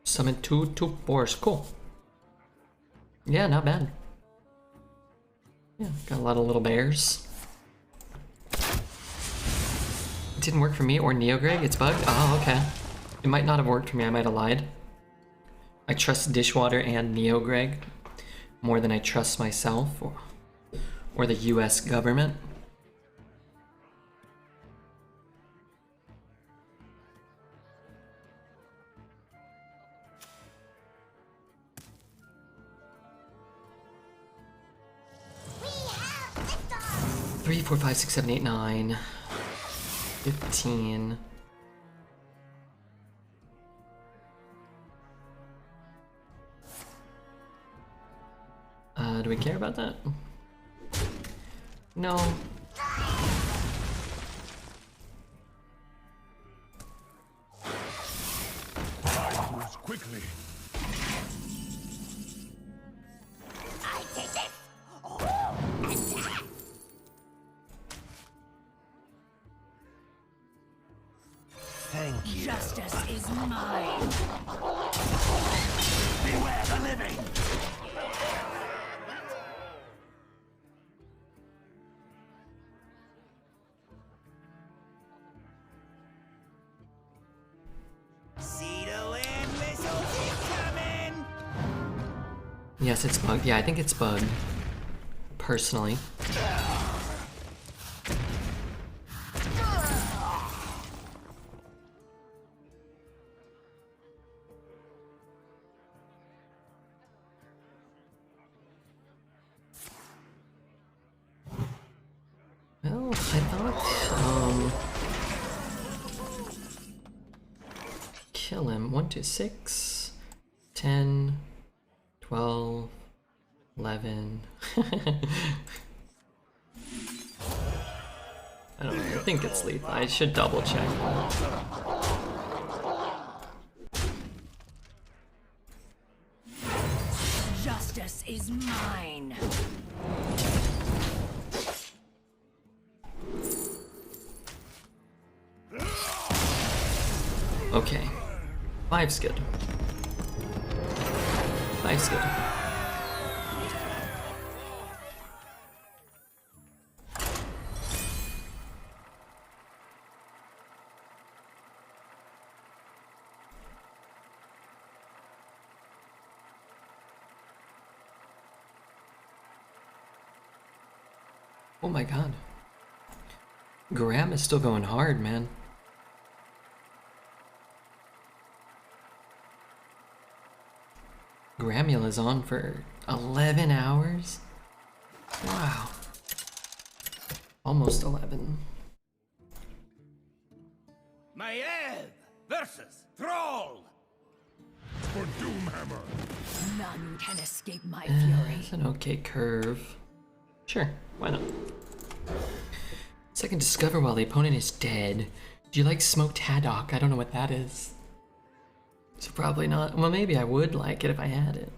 Summon 2 boars. Cool. Yeah, not bad. Yeah, got a lot of little bears. It didn't work for me or Neogreg. It's bugged? Oh, okay. It might not have worked for me. I might have lied. I trust Dishwater and Neogreg more than I trust myself or the US government. We have victor! 3, 4, 5, 6, 7, 8, 9, 15. Do we care about that? No. Time moves quickly. I take this. Thank you. Justice is mine. Beware the living. See the wind whistles incoming. Yes, it's bugged. Yeah, I think it's bugged. Personally. Well, I thought, kill him. 1 to 6, 10, 12, 11. I don't know. I think it's lethal. I should double check. Justice is mine. Okay. 5's good. 5's good. Oh my god. Graham is still going hard, man. Gramula's on for 11 hours? Wow. Almost 11. Maiev versus Thrall. For Doomhammer. None can escape my fury. It's an okay curve. Sure, why not? Second discover while the opponent is dead. Do you like smoked haddock? I don't know what that is. So probably not. Well, maybe I would like it if I had it.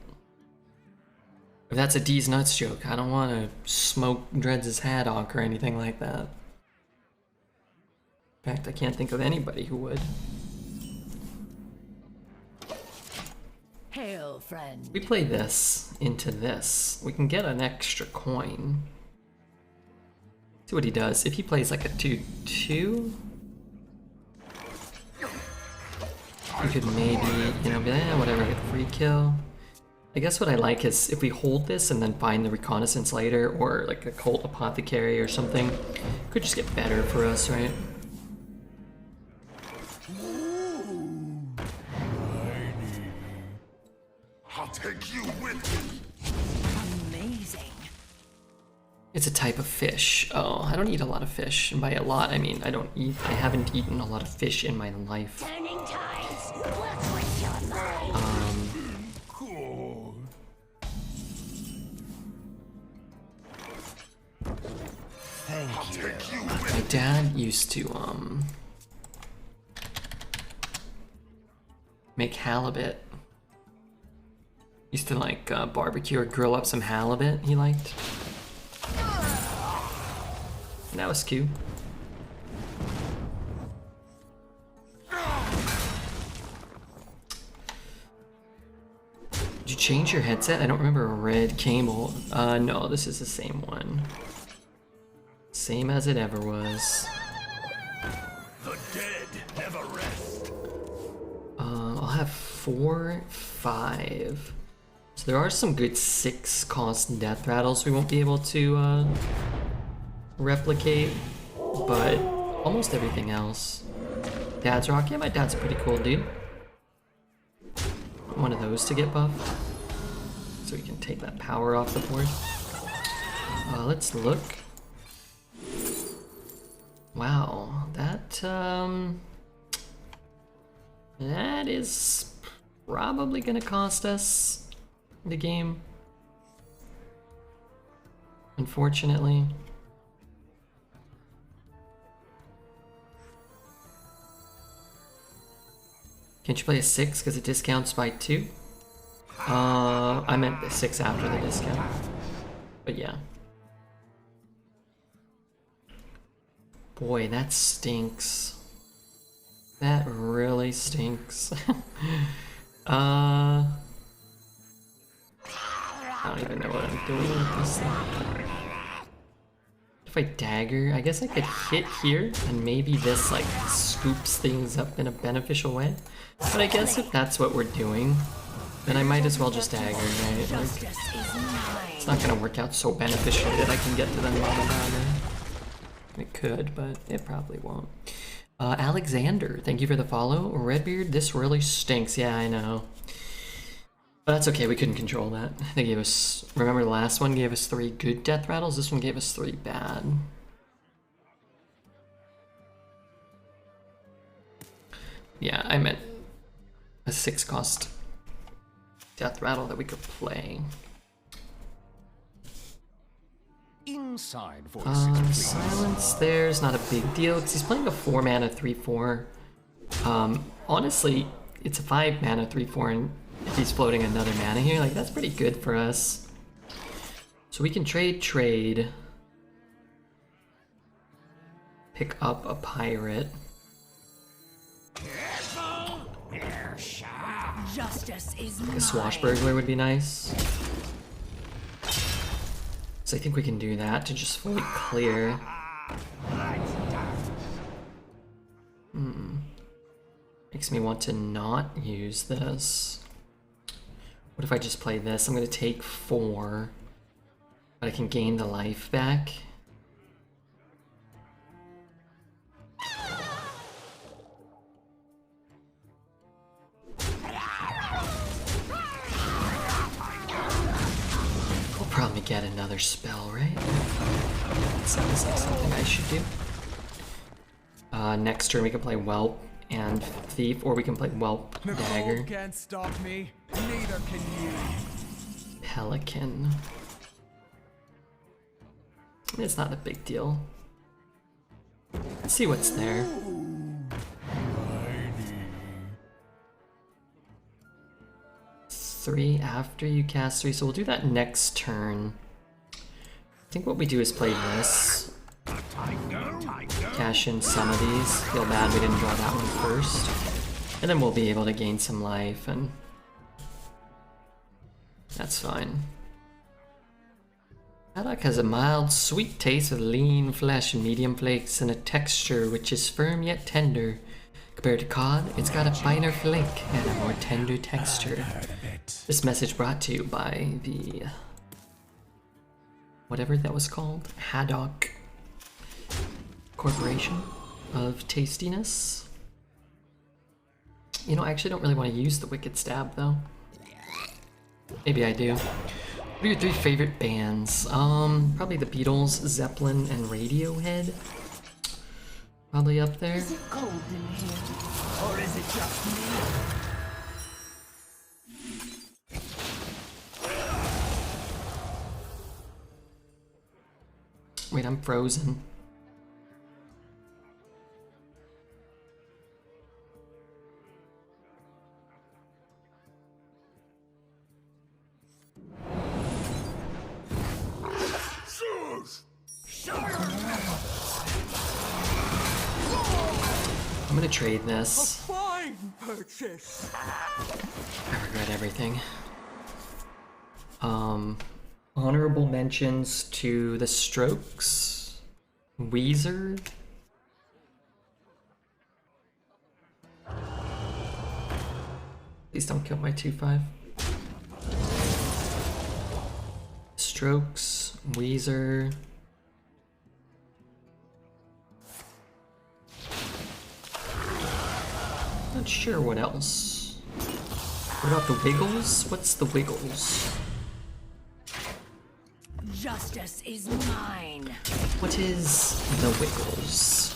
If that's a D's nuts joke, I don't want to smoke Dreads' haddock or anything like that. In fact, I can't think of anybody who would. Hail, friend. We play this into this. We can get an extra coin. See what he does. If he plays like a 2/2, we could maybe, you know, be like, whatever, get a free kill. I guess what I like is if we hold this and then find the reconnaissance later, or like a cult apothecary or something, could just get better for us, right? I'll take you with me. Amazing. It's a type of fish. Oh, I don't eat a lot of fish. And by a lot, I mean I haven't eaten a lot of fish in my life. Turning tides. What's with your mind? Cool. Thank you. Take you with My dad used to make halibut. Used to like barbecue or grill up some halibut he liked. And that was cute. Did you change your headset? I don't remember a red cable. No, this is the same one. Same as it ever was. The dead never rest. I'll have 4, 5. So there are some good 6-cost death rattles we won't be able to replicate, but almost everything else. Dad's Rock, yeah, my dad's a pretty cool dude. One of those to get buffed, so we can take that power off the board. Let's look. Wow, that is probably gonna cost us the game. unfortunately. Can't you play a 6 because it discounts by 2? I meant the 6 after the discount. But yeah. Boy, that stinks. That really stinks. I don't even know what I'm doing with this thing. If I dagger, I guess I could hit here, and maybe this like scoops things up in a beneficial way. But I guess if that's what we're doing, then I might as well just dagger, right? Like, it's not gonna work out so beneficially that I can get to them on the dagger. It could, but it probably won't. Alexander, thank you for the follow. Redbeard, this really stinks. Yeah, I know. But that's okay, we couldn't control that. They gave us, remember the last one gave us 3 good death rattles? This one gave us 3 bad. Yeah, I meant a 6 cost death rattle that we could play. Inside voices, please. Silence there's not a big deal because he's playing a 4 mana 3/4. Honestly, it's a 5 mana 3/4, and if he's floating another mana here, like that's pretty good for us. So we can trade. Pick up a pirate. Justice is A swashbuckler would be nice. So I think we can do that to just fully clear. Makes me want to not use this. What if I just play this? I'm gonna take 4, but I can gain the life back. We'll probably get another spell, right? That sounds like something I should do. Next turn we can play Whelp and Thief, or we can play Whelp, The Dagger, cold can't stop me, neither can you. Pelican. It's not a big deal. Let's see what's there. Three after you cast 3, so we'll do that next turn. I think what we do is play this. Cash in some of these. Feel bad we didn't draw that one first. And then we'll be able to gain some life, and that's fine. Haddock has a mild, sweet taste with lean flesh and medium flakes and a texture which is firm yet tender. Compared to cod, it's got a finer flake and a more tender texture. This message brought to you by the... whatever that was called? Haddock Corporation of Tastiness. You know, I actually don't really want to use the Wicked Stab, though. Maybe I do. What are your 3 favorite bands? Probably the Beatles, Zeppelin, and Radiohead. Probably up there. Is it cold in here? Or is it just me? Wait, I'm frozen. I'm gonna trade this. Fine purchase. I regret everything. Honorable mentions to the Strokes, Weezer. Please don't kill my 2/5. Strokes, Weezer. Not sure what else. What about the Wiggles? What's the Wiggles? Justice is mine. What is the Wiggles?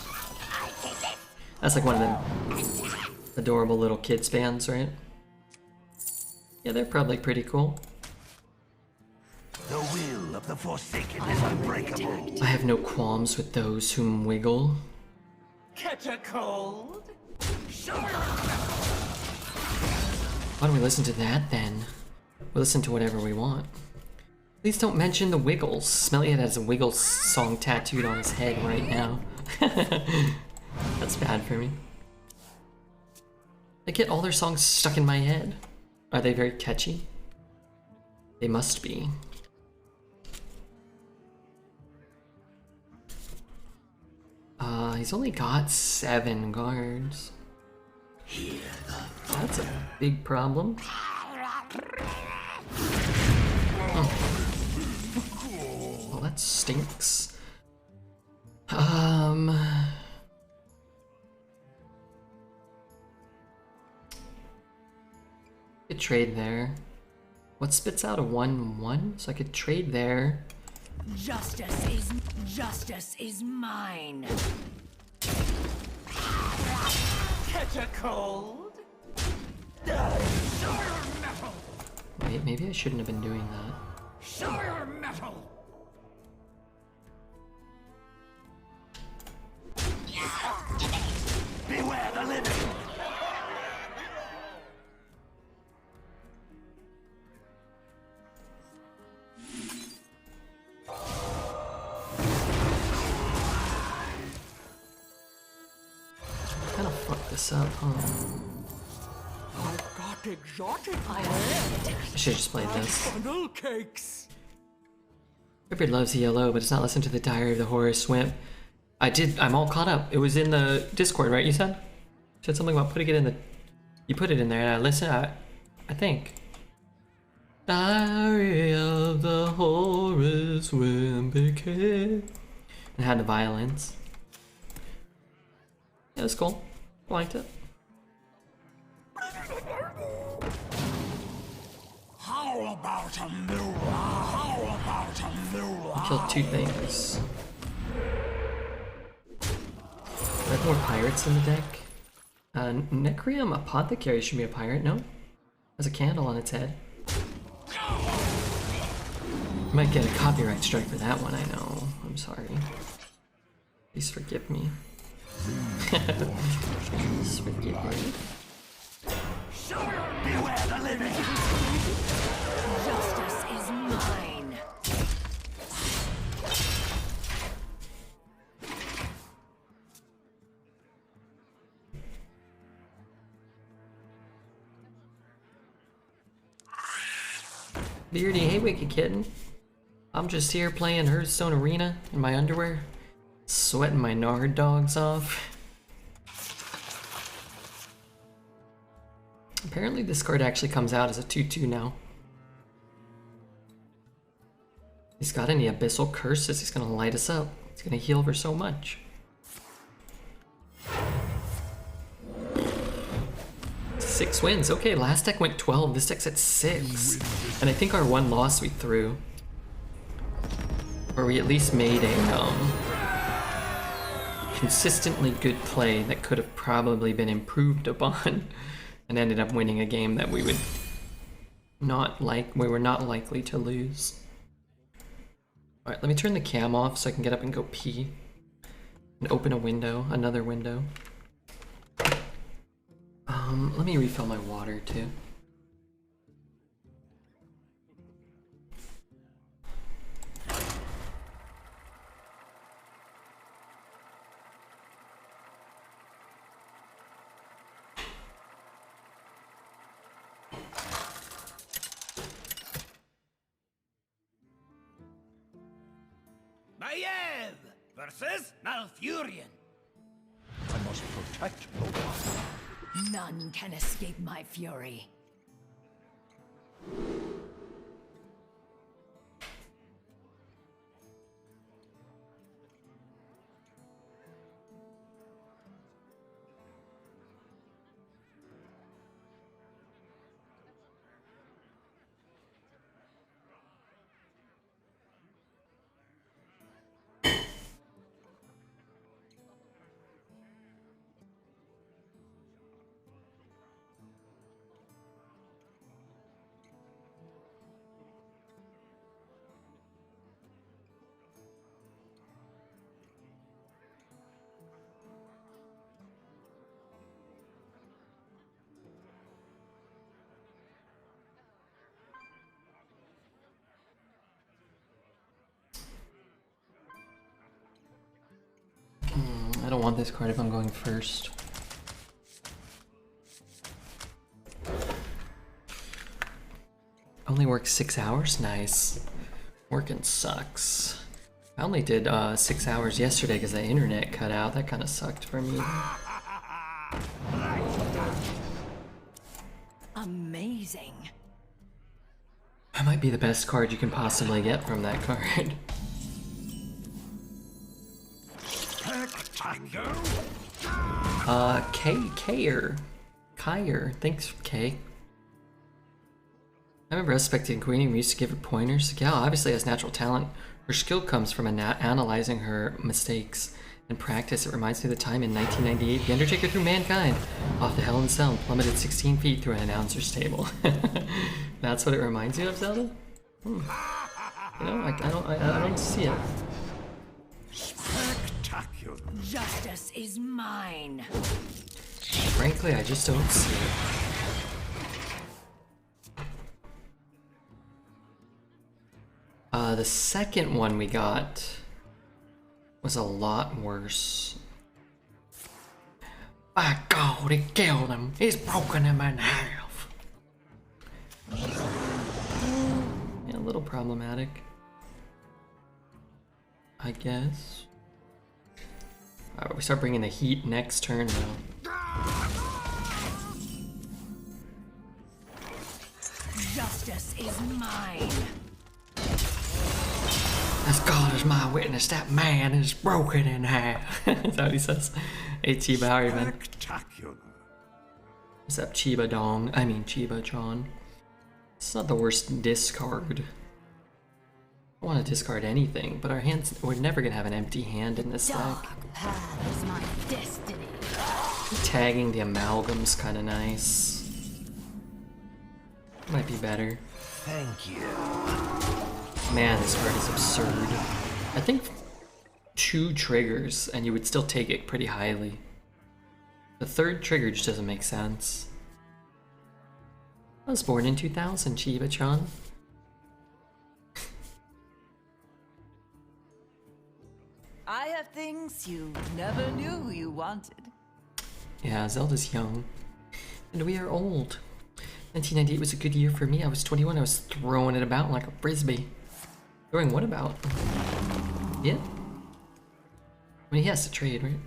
That's like one of them adorable little kids bands, right? Yeah, they're probably pretty cool. The will of of the Forsaken is unbreakable. I have no qualms with those whom wiggle. Catch a cold? Why don't we listen to that then? We'll listen to whatever we want. Please don't mention the Wiggles. Smellyhead has a Wiggles song tattooed on his head right now. That's bad for me. I get all their songs stuck in my head. Are they very catchy? They must be. He's only got 7 guards. That's a big problem. Well, that stinks. Could trade there. What spits out a 1/1? So I could trade there. Justice is mine. Catch a cold? Wait, maybe I shouldn't have been doing that. Sure metal! Beware the living! Kind of fucked this up, huh? I've got exotic I should just played this. funnel cakes. Ripper loves ELO, but does not listen to the Diary of the Horror Swimp. I'm all caught up. It was in the Discord, right, you said? You said something about putting it in the... You put it in there, and I listened, I think. Diary of the Horror Swimp became... It had the violins. Yeah, it was cool. I liked it. How about a mirror? How about a mirror? I killed 2 things. I have more pirates in the deck. Necrium Apothecary should be a pirate, no? Has a candle on its head. Might get a copyright strike for that one, I know. I'm sorry. Please forgive me. Please forgive me. Beware the living! Justice is mine. Beardy, hey Wicked Kitten. I'm just here playing Hearthstone Arena in my underwear, sweating my Nard dogs off. Apparently this card actually comes out as a 2/2 now. He's got any Abyssal Curses, he's gonna light us up. He's gonna heal for so much. Six wins. Okay, last deck went 12. This deck's at 6. And I think our one loss we threw. Or we at least made a consistently good play that could have probably been improved upon and ended up winning a game that we were not likely to lose. Alright, let me turn the cam off so I can get up and go pee. And open a window, another window. Let me refill my water too. Maiev versus Malfurion. I must protect Bloodhoof. None can escape my fury. want this card if I'm going first. Only works 6 hours? Nice. Working sucks. I only did 6 hours yesterday because the internet cut out. That kind of sucked for me. Amazing. That might be the best card you can possibly get from that card. Kair. Thanks, Kay. I remember us spectating Queenie, we used to give her pointers. Gal obviously has natural talent. Her skill comes from analyzing her mistakes. In practice, it reminds me of the time in 1998 The Undertaker threw Mankind off the Hell in Cell and plummeted 16 feet through an announcer's table. That's what it reminds you of, Zelda? You know, I don't see it. Spectacular. Justice is mine. Frankly, I just don't see it. The second one we got was a lot worse. By God, he killed him. He's broken him in half. Yeah, a little problematic, I guess. Alright, we start bringing the heat next turn though. Justice is mine. As God is my witness, that man is broken in half. That's what he says. Hey, Chiba, how are you, man? Spectacular. What's up, Chiba Dong? I mean, Chiba John. It's not the worst discard. I want to discard anything, but our hands, we're never gonna have an empty hand in this Dark deck. path is my destiny. Tagging the amalgam's kind of nice. Might be better. Thank you. Man, this card is absurd. I think 2 triggers and you would still take it pretty highly. The third trigger just doesn't make sense. I was born in 2000, Chiba-chan. I have things you never knew you wanted. Yeah, Zelda's young. And we are old. 1998 was a good year for me. I was 21, I was throwing it about like a frisbee. Throwing what about? Yeah? I mean, he has to trade, right?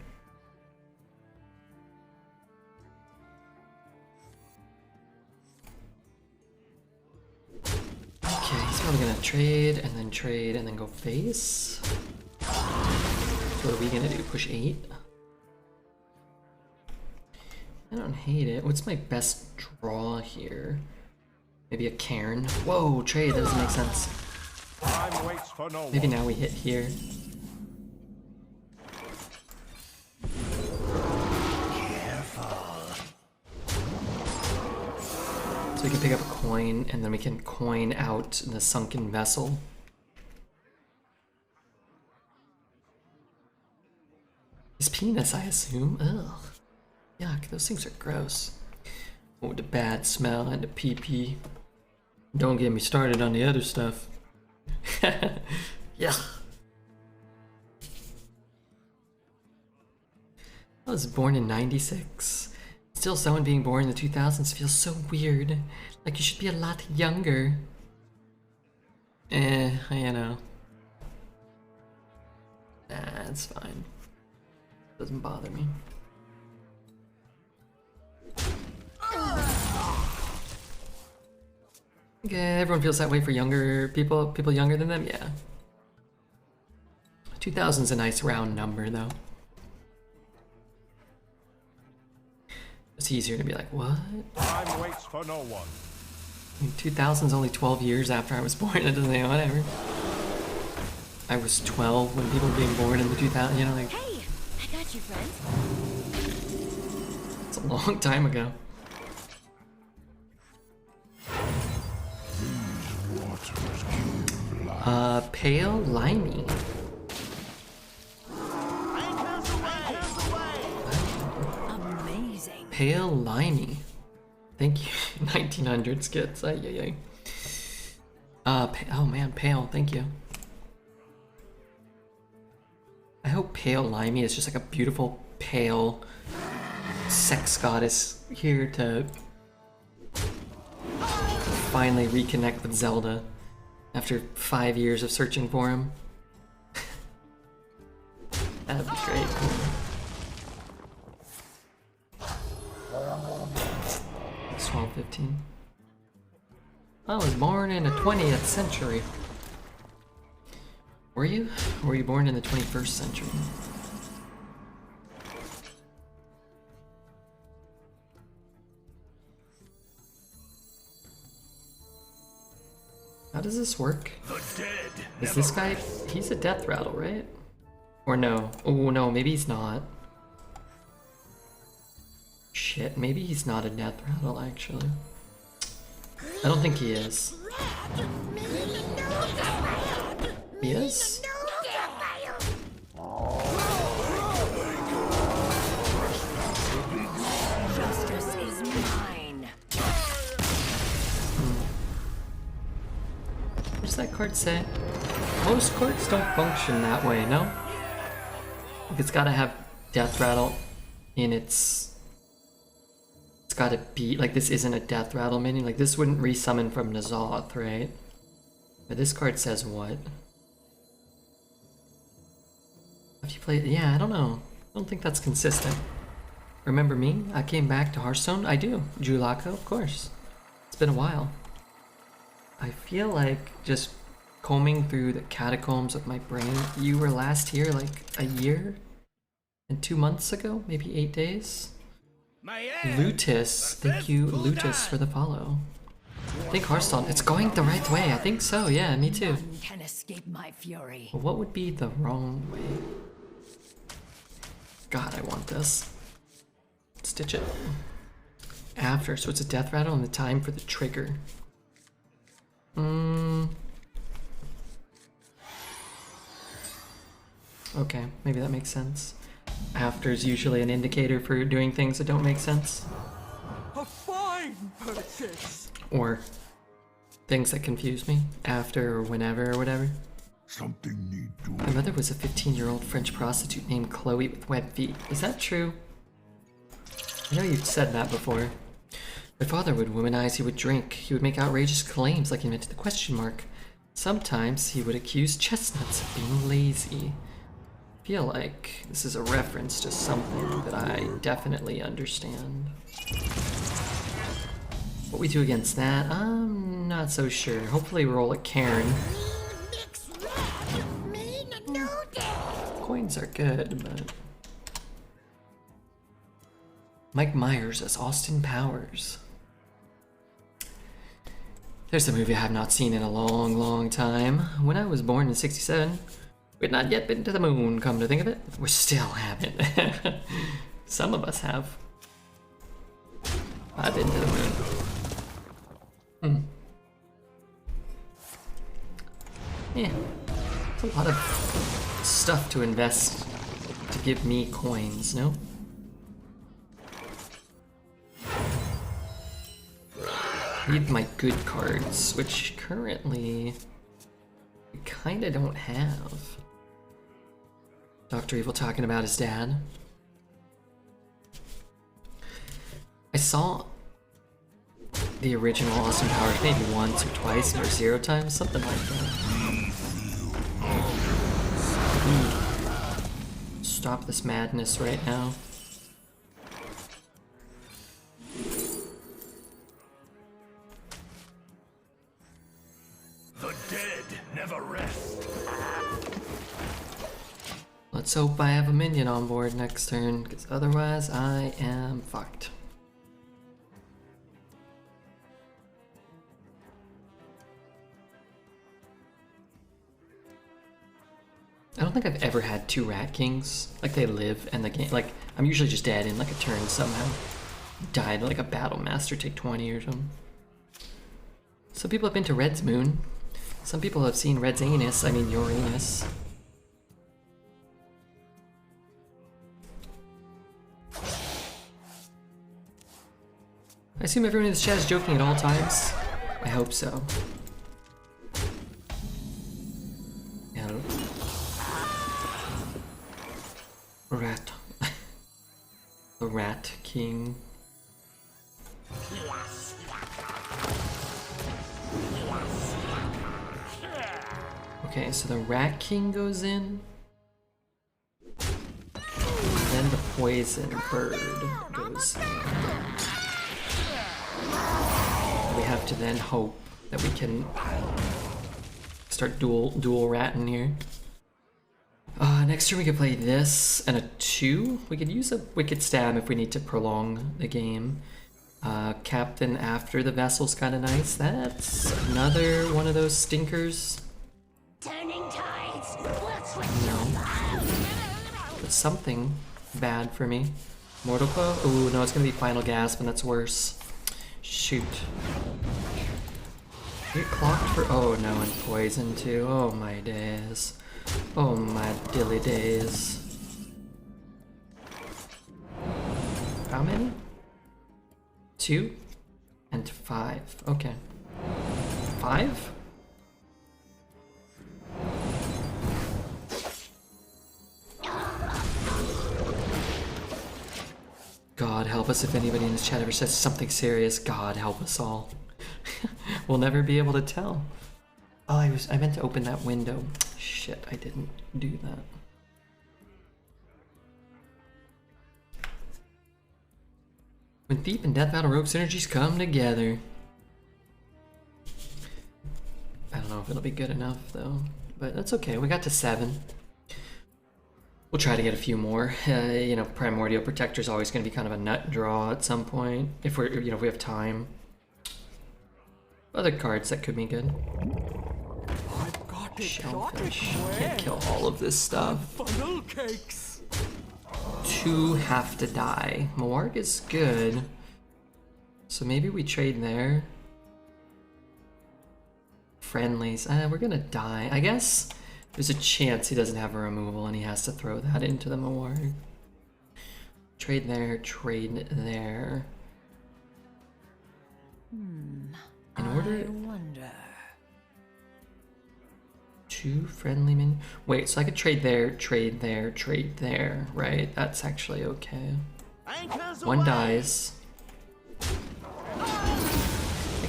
Okay, he's probably gonna trade and then go face. What are we gonna do? Push 8? I don't hate it. What's my best draw here? Maybe a Cairne? Whoa, trade, that doesn't make sense. Time waits for no Maybe one. now we hit here. So we can pick up a coin and then we can coin out the sunken vessel. His penis, I assume. Ugh. Yuck, those things are gross. Oh, the bad smell and the pee-pee. Don't get me started on the other stuff. Yeah. I was born in 96. Still, someone being born in the 2000s feels so weird. Like you should be a lot younger. You know. Nah, it's fine. Doesn't bother me. Okay, everyone feels that way for younger people, people younger than them, yeah. 2000's a nice round number, though. It's easier to be like, what? Time waits for no one. I mean, 2000's only 12 years after I was born, it doesn't, whatever. I was 12 when people were being born in the 2000s, you know, like... Hey, I got you, friend. It's a long time ago. Pale Limey. Amazing. Pale Limey. Thank you, 1900s kids. Ay, ay, ay. Oh man, Pale, thank you. I hope Pale Limey is just like a beautiful pale sex goddess here to finally reconnect with Zelda after 5 years of searching for him. That'd be great. It's 12:15. I was born in the 20th century. Were you? Or were you born in the 21st century? How does this work? Is this guy... He's a death rattle, right? Or no? Oh no, maybe he's not. Shit, maybe he's not a death rattle actually. I don't think he is. He is? Justice is mine. What does that card say? Most cards don't function that way, no? Like it's gotta have death rattle in its... It's gotta be... Like this isn't a death rattle minion. Like this wouldn't resummon from N'Zoth, right? But this card says what? Have you played... Yeah, I don't know. I don't think that's consistent. Remember me? I came back to Hearthstone? I do. Julako, of course. It's been a while. I feel like just combing through the catacombs of my brain. You were last here like a year and 2 months ago? Maybe 8 days? Lutus. Thank you, Lutus, for the follow. I think Hearthstone, it's going the right way. I think so, yeah, me too. None can escape my fury. But what would be the wrong way? God, I want this. Stitch it. After, so it's a death rattle and the time for the trigger. Okay, maybe that makes sense. After is usually an indicator for doing things that don't make sense. A fine purchase. Or things that confuse me. After or whenever or whatever. Something need to. My mother was a 15-year-old French prostitute named Chloe with web feet. Is that true? I know you've said that before. My father would womanize, he would drink, he would make outrageous claims like he invented the question mark. Sometimes he would accuse chestnuts of being lazy. I feel like this is a reference to something that I definitely understand. What we do against that, I'm not so sure. Hopefully roll a Cairne. Coins are good, but... Mike Myers as Austin Powers. There's a movie I have not seen in a long, long time. When I was born in '67, we had not yet been to the moon, come to think of it. We still haven't. Some of us have. I've been to the moon. Yeah. It's a lot of stuff to invest to give me coins, no? Need my good cards, which currently we kinda don't have. Dr. Evil talking about his dad. I saw the original Austin Powers maybe once or twice or 0 times, something like that. Stop this madness right now. The dead never rest. Let's hope I have a minion on board next turn, because otherwise I am fucked. I don't think I've ever had 2 Rat Kings. Like they live and the game, like I'm usually just dead in like a turn somehow. Died like a Battle Master, take 20 or something. Some people have been to Red's Moon. Some people have seen Red's anus, I mean Uranus. I assume everyone in this chat is joking at all times. I hope so. Yeah. Rat. Okay, so the Rat King goes in. Then the Poison Bird goes in. We have to then hope that we can start dual ratting here. Next turn we could play this and a 2. We could use a Wicked Stab if we need to prolong the game. Captain after the Vessel's kind of nice. That's another one of those stinkers. Turning tides. No. But something bad for me. Mortal Coil? Ooh, no, it's gonna be Final Gasp and that's worse. Shoot. Get clocked for... Oh no, and poison too. Oh my days. Oh my dilly days. How many? 2 and 5. Okay. 5? God help us if anybody in this chat ever says something serious. God help us all. We'll never be able to tell. Oh, I meant to open that window. Shit, I didn't do that. When Thief and Death Battle Rogue synergies come together. I don't know if it'll be good enough though, but that's okay. We got to 7. We'll try to get a few more. You know, Primordial Protector is always going to be kind of a nut draw at some point if we're, you know, if we have time. Other cards that could be good. I've got it. Shellfish. Can't kill all of this stuff. Funnel cakes. 2 have to die. Mawarg is good. So maybe we trade there. Friendlies. We're gonna die. I guess there's a chance he doesn't have a removal and he has to throw that into the Mawarg. Trade there, trade there. In order... I wonder. 2 friendly min... Wait, so I could trade there, trade there, trade there, right? That's actually okay. 1 dies. I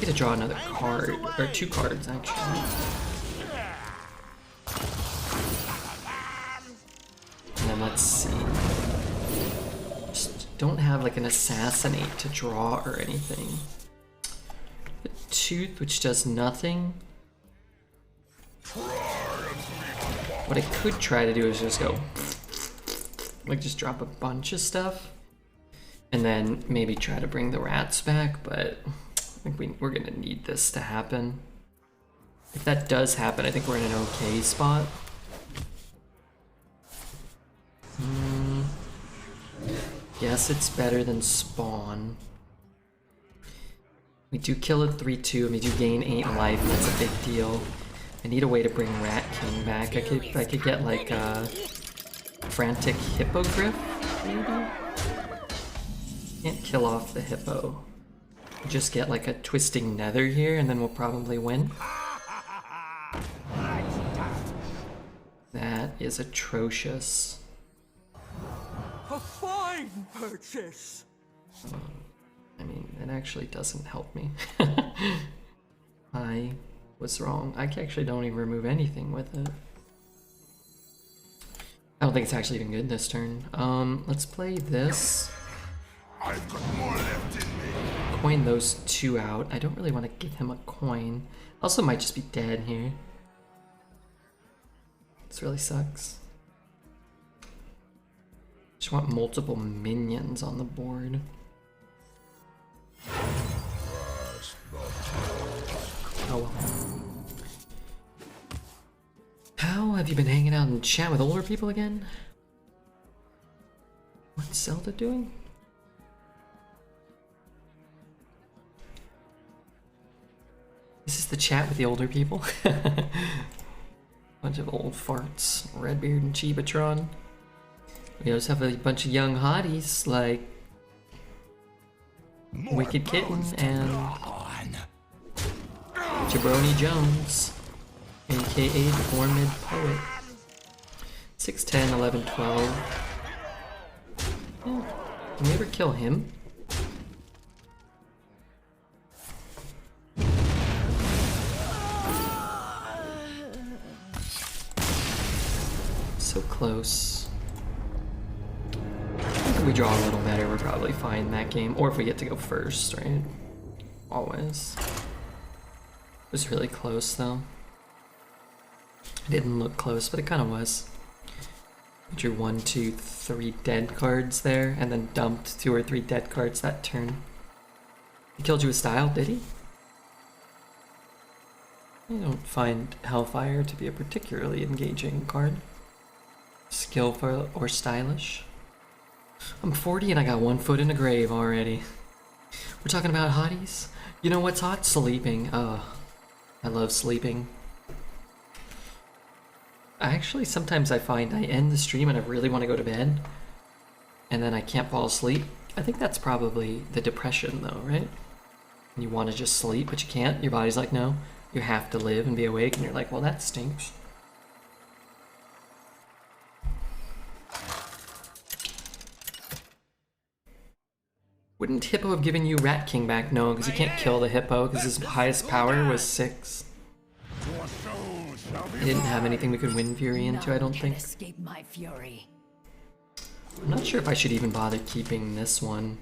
get to draw another card, or 2 cards actually. And then let's see. Just don't have like an assassinate to draw or anything. The Tooth, which does nothing. What I could try to do is just go, like just drop a bunch of stuff. And then maybe try to bring the rats back, but I think we're gonna need this to happen. If that does happen, I think we're in an okay spot. Yes, it's better than Spawn. We do kill a 3/2 and we do gain 8 life, and that's a big deal. I need a way to bring Rat King back. I could get like a Frantic Hippogriff, maybe? Can't kill off the hippo. Just get like a Twisting Nether here and then we'll probably win. That is atrocious. A fine purchase. I mean, it actually doesn't help me. I was wrong. I actually don't even remove anything with it. I don't think it's actually even good this turn. Let's play this. I've got more left in me. Coin those 2 out. I don't really want to give him a coin. Also might just be dead here. This really sucks. Just want multiple minions on the board. Oh well. How have you been hanging out and chat with older people again? What's Zelda doing? This is the chat with the older people. Bunch of old farts. Redbeard and Chibatron. We also have a bunch of young hotties like Wicked Kitten and Jabroni Jones, aka the Gormid Poet. 6, 10, 11, 12. Yeah. Can we ever kill him? So close. I think if we draw a little better, we're probably fine in that game. Or if we get to go first, right? Always. It was really close though. It didn't look close, but it kind of was. We drew 1, 2, 3 dead cards there, and then dumped 2 or 3 dead cards that turn. He killed you with style, did he? I don't find Hellfire to be a particularly engaging card. Skillful or stylish. I'm 40 and I got 1 foot in the grave already. We're talking about hotties? You know what's hot? Sleeping. Oh, I love sleeping. Sometimes I find I end the stream and I really want to go to bed, and then I can't fall asleep. I think that's probably the depression though, right? You want to just sleep, but you can't. Your body's like, no, you have to live and be awake, and you're like, well, that stinks. Wouldn't Hippo have given you Rat King back? No, because you can't kill the Hippo, because his highest power was 6. He didn't have anything we could win Fury into, I don't think. Escape my fury. I'm not sure if I should even bother keeping this one.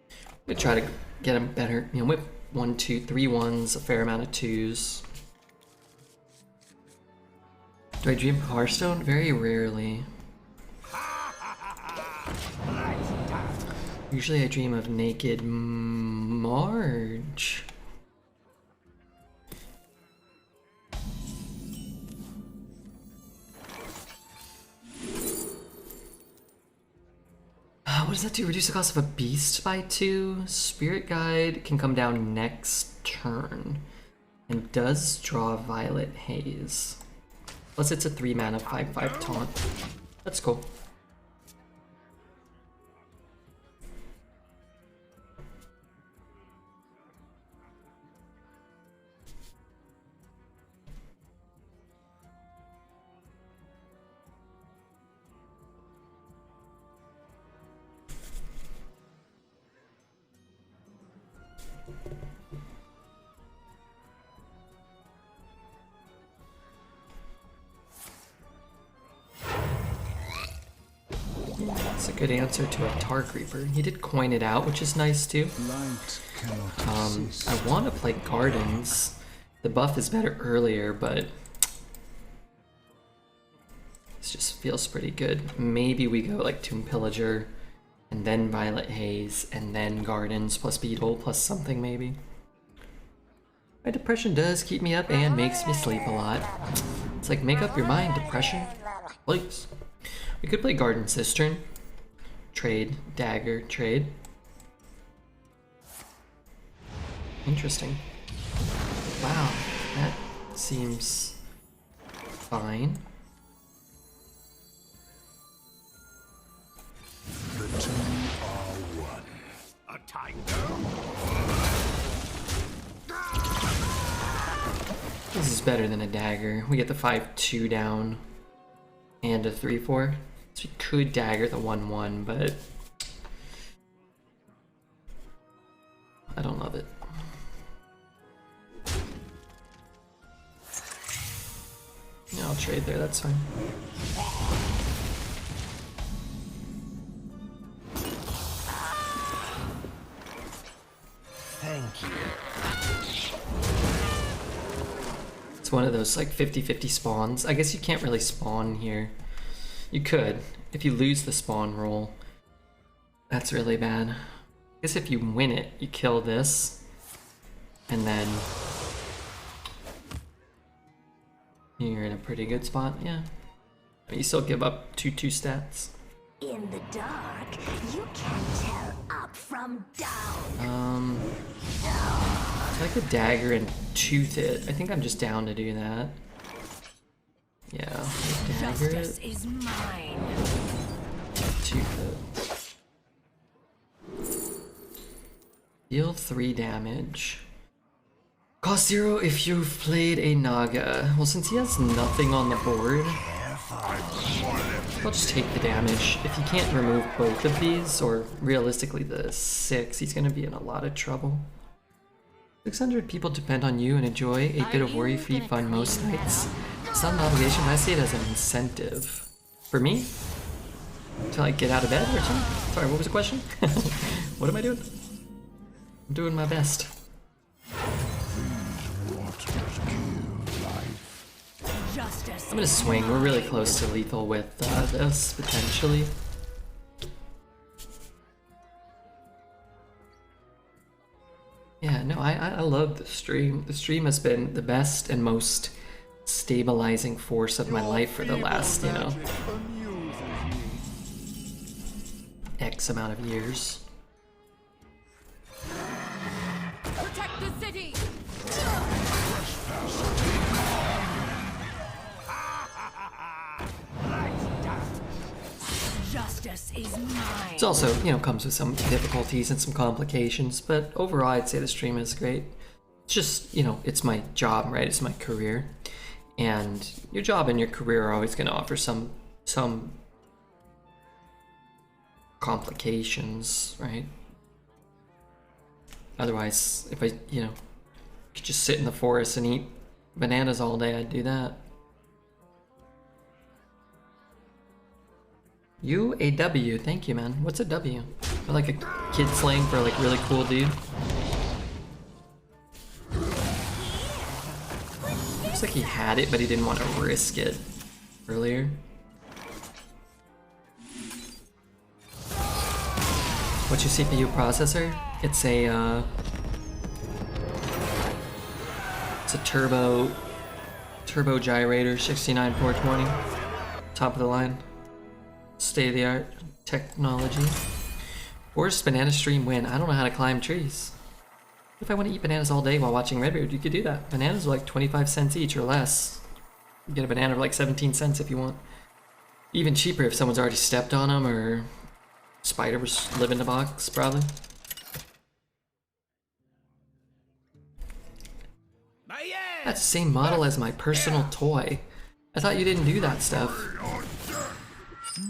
I'm gonna try to get him better. You know, whip 1, 2, 3 1s, a fair amount of 2s. Do I dream of Hearthstone? Very rarely. Usually I dream of naked Marge. What does that do? Reduce the cost of a beast by 2. Spirit Guide can come down next turn. And does draw Violet Haze. Plus it's a 3 mana 5/5 taunt. That's cool. That's a good answer to a Tar Creeper. He did coin it out, which is nice too. Light cannot resist. I want to play Gardens. The buff is better earlier, but this just feels pretty good. Maybe we go like Tomb Pillager, and then Violet Haze, and then Gardens plus Beetle plus something maybe. My depression does keep me up and makes me sleep a lot. It's like, make up your mind, depression, please. We could play Garden Cistern. Trade, dagger, trade. Interesting. Wow, that seems fine. The two are one. A tiger? This is better than a dagger. We get the 5/2 down and a 3/4. So we could dagger the 1/1, but I don't love it. Yeah, I'll trade there, that's fine. Thank you. It's one of those like 50-50 spawns. I guess you can't really spawn here. You could, if you lose the spawn roll. That's really bad. I guess if you win it, you kill this, and then you're in a pretty good spot, yeah. But you still give up 2/2 stats. In the dark, you can't tell up from down. If I could dagger and tooth it, I think I'm just down to do that. Yeah, dagger Justice it, is mine. tooth it. Deal 3 damage. Cost 0 if you've played a Naga. Well, since he has nothing on the board, I'll just take the damage. If you can't remove both of these, or realistically the 6, he's gonna be in a lot of trouble. 600 people depend on you and enjoy a bit of worry-free fun most nights. It's not an obligation, but I see it as an incentive. For me? To like get out of bed or something? Sorry, what was the question? What am I doing? I'm doing my best. I'm gonna swing. We're really close to lethal with this, potentially. Yeah, no, I love the stream. The stream has been the best and most stabilizing force of my life for the last, you know, X amount of years. Protect the city! Justice is mine. It's also, you know, comes with some difficulties and some complications, but overall I'd say the stream is great. It's just, you know, it's my job, right? It's my career. And your job and your career are always going to offer some complications, right? Otherwise, if I, you know, could just sit in the forest and eat bananas all day, I'd do that. UAW, thank you, man. What's a W? Like a kid slang for like really cool dude. Looks like he had it, but he didn't want to risk it earlier. What's your CPU processor? It's a turbo gyrator 69420, top of the line, state of the art technology. Worst banana stream win. I don't know how to climb trees. If I want to eat bananas all day while watching Redbeard, you could do that. Bananas are like 25 cents each or less. You get a banana for like 17 cents if you want. Even cheaper if someone's already stepped on them or spiders live in the box, probably. That's the same model as my personal toy. I thought you didn't do that stuff.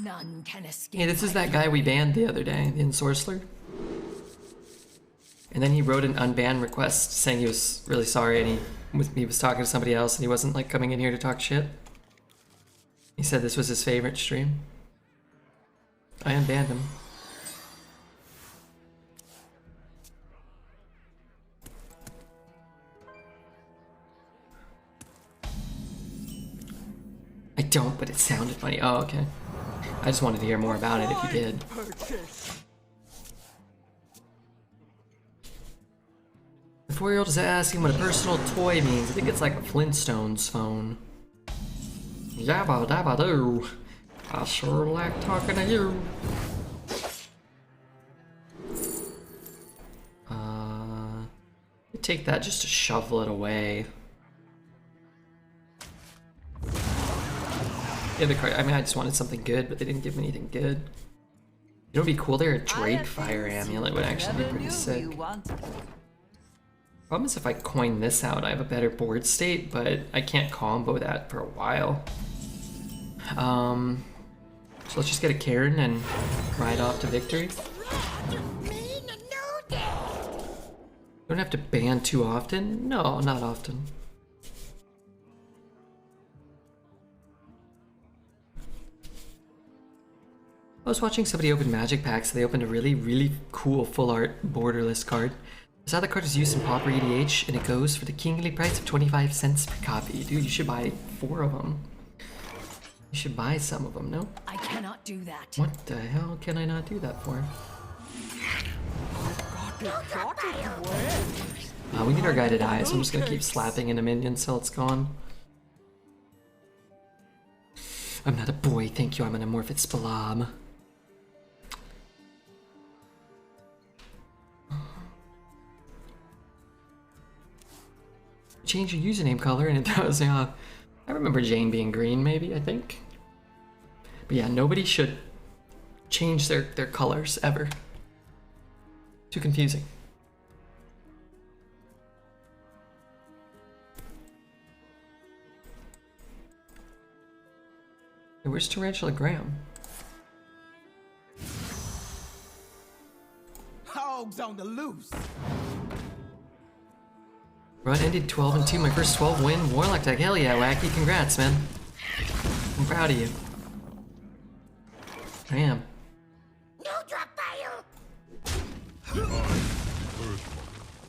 None can escape. Hey, this is that guy we banned the other day, the Ensorceler. And then he wrote an unban request saying he was really sorry and he was talking to somebody else and he wasn't like coming in here to talk shit. He said this was his favorite stream. I unbanned him. I don't, but it sounded funny. Oh, okay. I just wanted to hear more about it if you did. The 4-year-old is asking what a personal toy means. I think it's like a Flintstones phone. Yabba dabba doo. I sure like talking to you. Take that just to shovel it away. Yeah, the card. I mean, I just wanted something good, but they didn't give me anything good. It would be cool there. A Drake Fire Amulet would actually be pretty sick. Problem is if I coin this out, I have a better board state, but I can't combo that for a while. So let's just get a Cairne and ride off to victory. Don't have to ban too often? No, not often. I was watching somebody open magic packs, they opened a really cool full art borderless card. This other card is used in Pauper EDH and it goes for the kingly price of 25 cents per copy. Dude, you should buy 4 of them. You should buy some of them, no? I cannot do that. What the hell can I not do that for? We need our guy to die, so I'm just gonna keep slapping into minions till it's gone. I'm not a boy, thank you, I'm an amorphous blob. Change your username color and it does, yeah. I remember Jane being green, maybe, I think. But yeah, nobody should change their colors, ever. Too confusing. Hey, where's Tarantula Graham? Hogs on the loose. Run ended 12-2, my first 12 win Warlock deck. Hell yeah, Wacky, congrats, man. I'm proud of you. I am.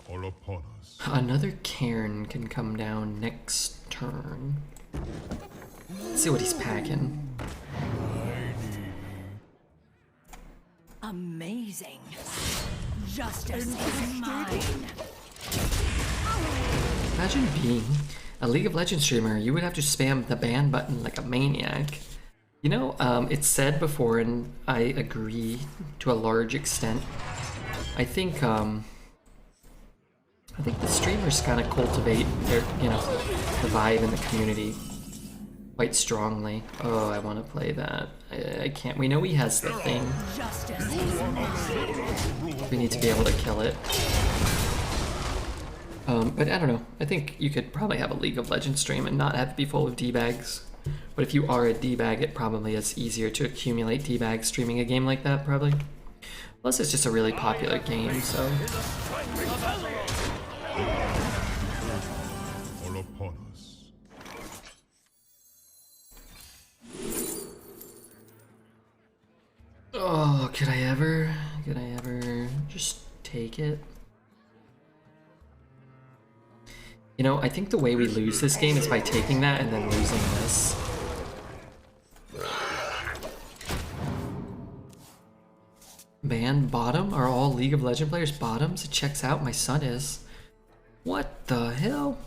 All upon us. Another Cairne can come down next turn. Let's see what he's packing. Amazing. Justice is mine. Imagine being a League of Legends streamer. You would have to spam the ban button like a maniac. You know, it's said before, and I agree to a large extent. I think the streamers kind of cultivate their, you know, the vibe in the community quite strongly. Oh, I want to play that. I can't. We know he has the thing. Justice is mine. We need to be able to kill it. But I don't know. I think you could probably have a League of Legends stream and not have it be full of D-bags. But if you are a D-bag, it probably is easier to accumulate D-bags streaming a game like that, probably. Plus, it's just a really popular game, so... All upon us. Oh, could I ever just take it? You know, I think the way we lose this game is by taking that and then losing this. Ban bottom? Are all League of Legends players bottoms? It checks out, my son is. What the hell?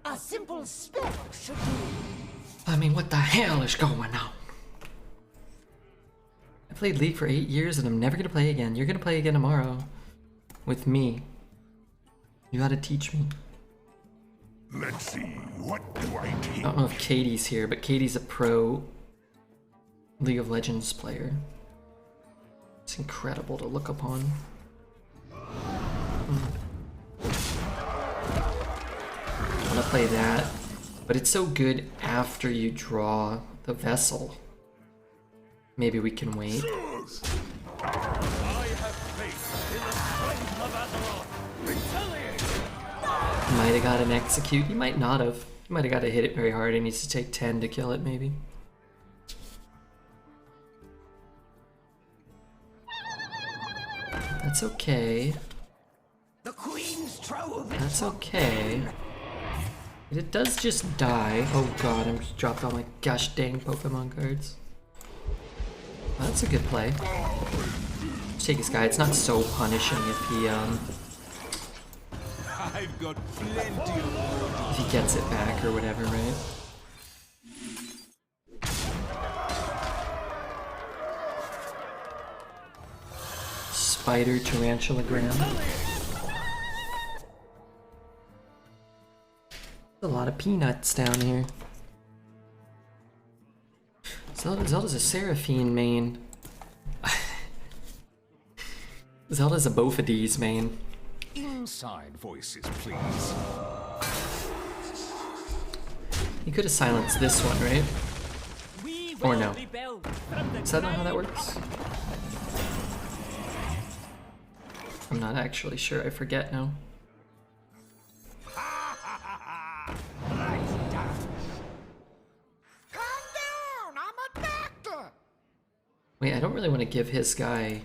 A simple spell should do. I mean, what the hell is going on? I played League for 8 years and I'm never gonna play again. You're gonna play again tomorrow. With me. You gotta teach me. Let's see, what do I take? I don't know if Katie's here, but Katie's a pro League of Legends player. It's incredible to look upon. I wanna play that, but it's so good after you draw the vessel. Maybe we can wait. Might have got an execute. He might not have. He might have got to hit it very hard. He needs to take 10 to kill it, maybe. That's okay. The Queen's trove. That's okay. It does just die. Oh god, I'm just dropped all my gosh dang Pokemon cards. That's a good play. Just take this guy. It's not so punishing if he I've got plenty of if he gets it back or whatever, right? Spider Tarantulagram. A lot of peanuts down here. Zelda's a Seraphine main. Zelda's a Bofidis main. inside voices, please. You could have silenced this one, right? Or no? Is that not how that works? I'm not actually sure. I forget now. Wait, I don't really want to give his guy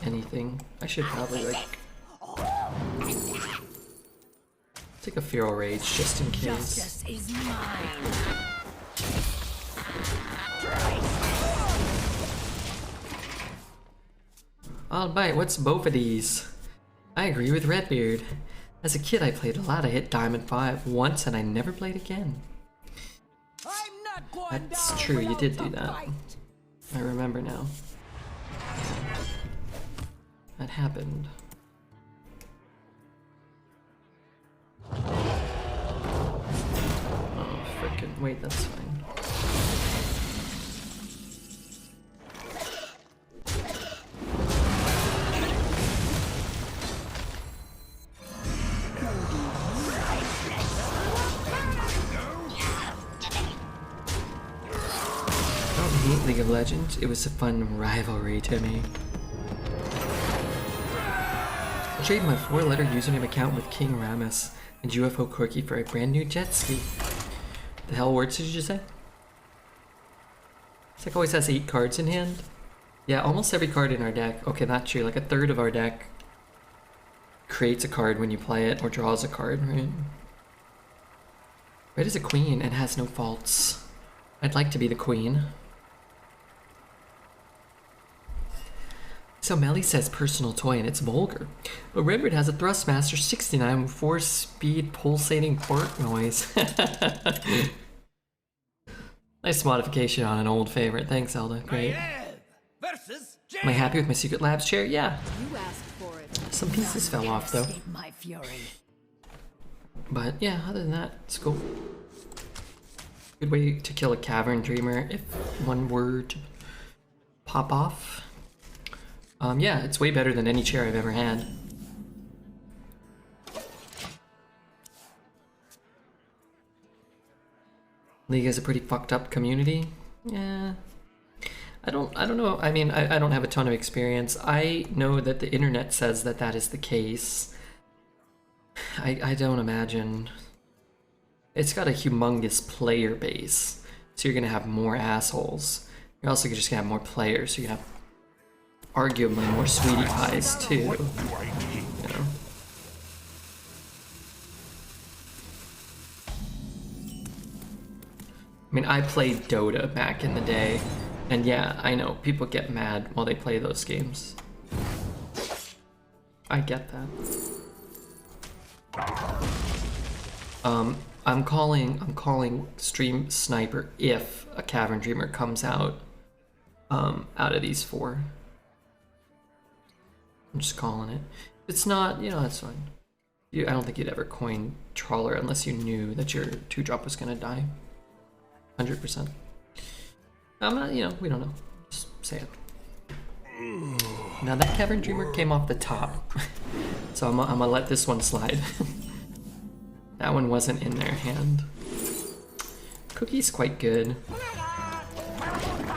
anything. I should probably like take a Feral Rage just in case. Justice is mine. I'll bite. What's both of these? I agree with Redbeard. As a kid, I played a lot. I hit Diamond 5 once and I never played again. That's true, you did do that. I remember now. Yeah. That happened. Oh, frickin'. Wait, that's fine. League of Legends, it was a fun rivalry to me. I traded my 4-letter username account with King Ramus. And UFO quirky for a brand new jet ski. The hell words did you just say? This deck always has 8 cards in hand. Yeah, almost every card in our deck. Okay, not true. Like a third of our deck creates a card when you play it, or draws a card, right? Red is a queen and has no faults. I'd like to be the queen. So Melly says personal toy and it's vulgar. But Redbird has a Thrustmaster 69 with 4-speed pulsating port noise. Nice modification on an old favorite. Thanks, Zelda. Great. Am I happy with my Secret Labs chair? Yeah. You asked for it. Some pieces fell off though. My fury. But yeah, other than that, it's cool. Good way to kill a Cavern Dreamer if one were to pop off. Yeah, it's way better than any chair I've ever had. League is a pretty fucked up community. Yeah. I don't know. I mean, I don't have a ton of experience. I know that the internet says that that is the case. I don't imagine. It's got a humongous player base, so you're gonna have more assholes. You're also just gonna have more players, so you have arguably more sweetie pies too. You know? I mean, I played Dota back in the day, and yeah, I know people get mad while they play those games. I get that. I'm calling Stream Sniper if a Cavern Dreamer comes out of these 4. I'm just calling it. If it's not, you know, that's fine. I don't think you'd ever coin Trawler unless you knew that your 2-drop was gonna die. 100%. I'm not, you know, we don't know. Just say it. Now that Cavern Dreamer came off the top, so I'm gonna let this one slide. That one wasn't in their hand. Cookie's quite good.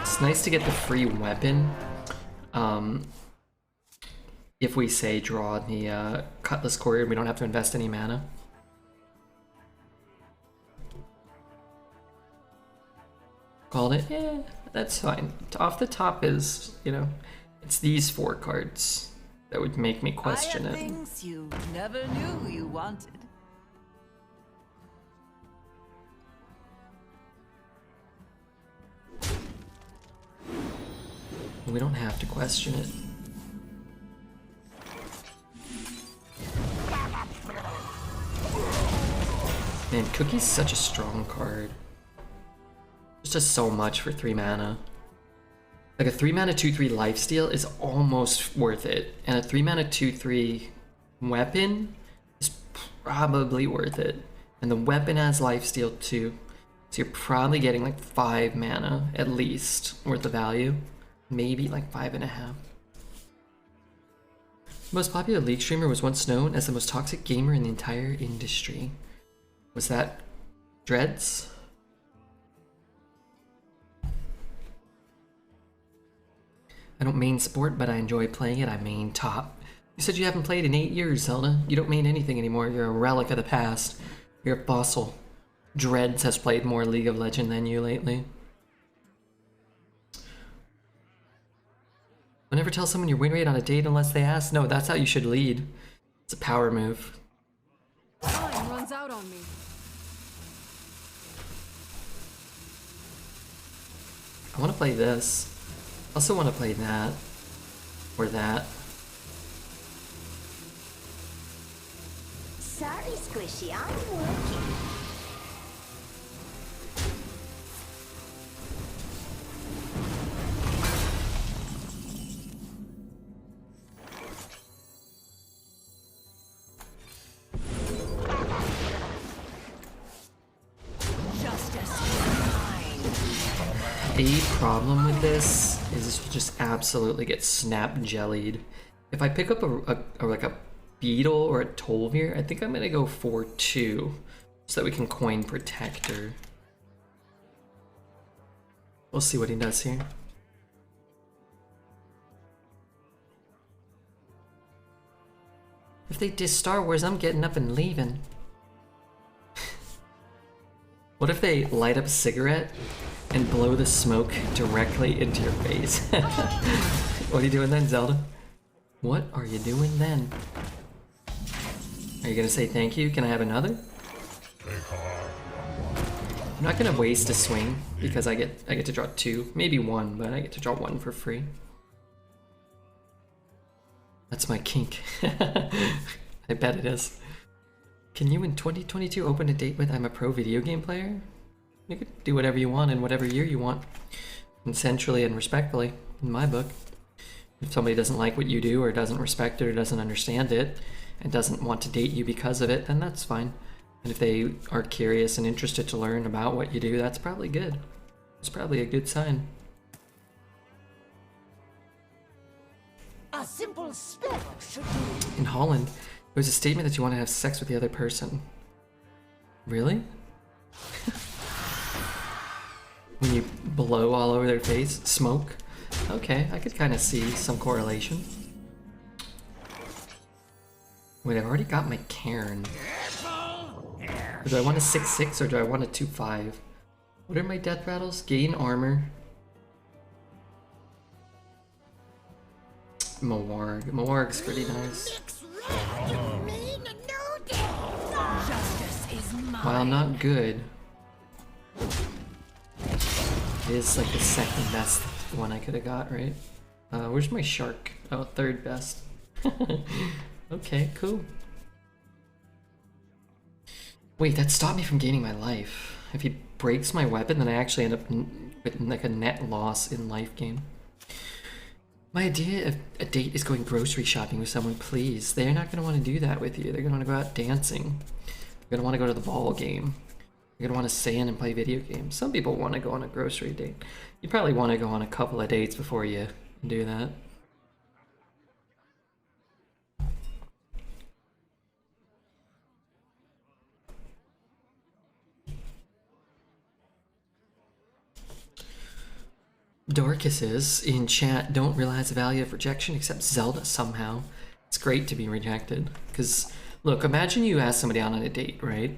It's nice to get the free weapon. If we say draw the Cutlass Courier, we don't have to invest any mana. Called it? Yeah, that's fine. Off the top is, you know, it's these 4 cards that would make me question I have it. things you never knew you wanted. We don't have to question it. Man, Cookie's such a strong card. It's just so much for 3 mana. Like a 3 mana 2/3 lifesteal is almost worth it, and a 3 mana 2/3 weapon is probably worth it. And the weapon has lifesteal too, so you're probably getting like 5 mana at least worth of value. Maybe like 5.5. The most popular League streamer was once known as the most toxic gamer in the entire industry. Was that Dreads? I don't main sport, but I enjoy playing it. I main top. You said you haven't played in 8 years, Zelda. You don't main anything anymore. You're a relic of the past. You're a fossil. Dreads has played more League of Legends than you lately. Don't ever tell someone your win rate on a date unless they ask. No, that's how you should lead. It's a power move. Time runs out on me. I want to play this. I also want to play that. Or that. Sorry, Squishy, I'm working. A problem with this is this will just absolutely get snap jellied. If I pick up like a beetle or a Tolvir, I think I'm gonna go for 2 so that we can coin Protector. We'll see what he does here. If they diss Star Wars, I'm getting up and leaving. What if they light up a cigarette and blow the smoke directly into your face? What are you doing then, Zelda? What are you doing then? Are you gonna say thank you? Can I have another? I'm not gonna waste a swing because I get to draw 2, maybe 1, but I get to draw 1 for free. That's my kink. I bet it is. Can you in 2022 open a date with I'm a pro video game player? You could do whatever you want in whatever year you want. Consensually and respectfully, in my book. If somebody doesn't like what you do or doesn't respect it or doesn't understand it and doesn't want to date you because of it, then that's fine. And if they are curious and interested to learn about what you do, that's probably good. It's probably a good sign. A simple spell should do. In Holland, it was a statement that you want to have sex with the other person. Really? When you blow all over their face? Smoke? Okay, I could kind of see some correlation. Wait, I've already got my Cairne. Do I want a 6/6 or do I want a 2/5? What are my death rattles? Gain armor. Mawarg. Mawarg's pretty nice. Justice is mine. While not good, it is like the second best one I could have got, right? Where's my shark? Oh, third best. Okay, cool. Wait, that stopped me from gaining my life. If he breaks my weapon, then I actually end up with like a net loss in life gain. My idea of a date is going grocery shopping with someone, please. They're not going to want to do that with you. They're going to want to go out dancing. They're going to want to go to the ball game. They're going to want to stand and play video games. Some people want to go on a grocery date. You probably want to go on a couple of dates before you do that. Dorcases in chat don't realize the value of rejection except Zelda somehow. It's great to be rejected. Because, look, imagine you ask somebody out on a date, right?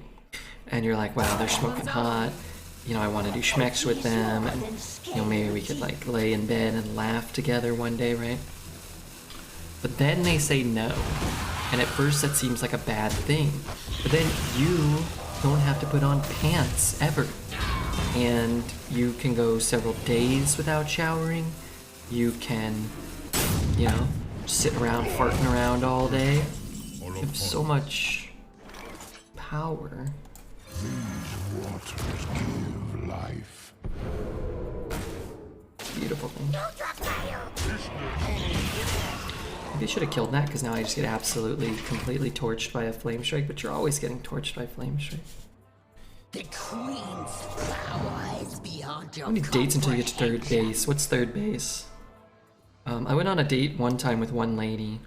And you're like, wow, they're smoking hot. You know, I want to do schmecks with them. And, you know, maybe we could, like, lay in bed and laugh together one day, right? But then they say no. And at first that seems like a bad thing. But then you don't have to put on pants ever. And you can go several days without showering. You can, you know, sit around farting around all day. You have so much power. These waters give life. Beautiful thing. Maybe I should have killed that because now I just get absolutely, completely torched by a flame strike. But you're always getting torched by flame strike. The queen's power is beyond your How many dates until you get to third base? What's third base? I went on a date one time with one lady.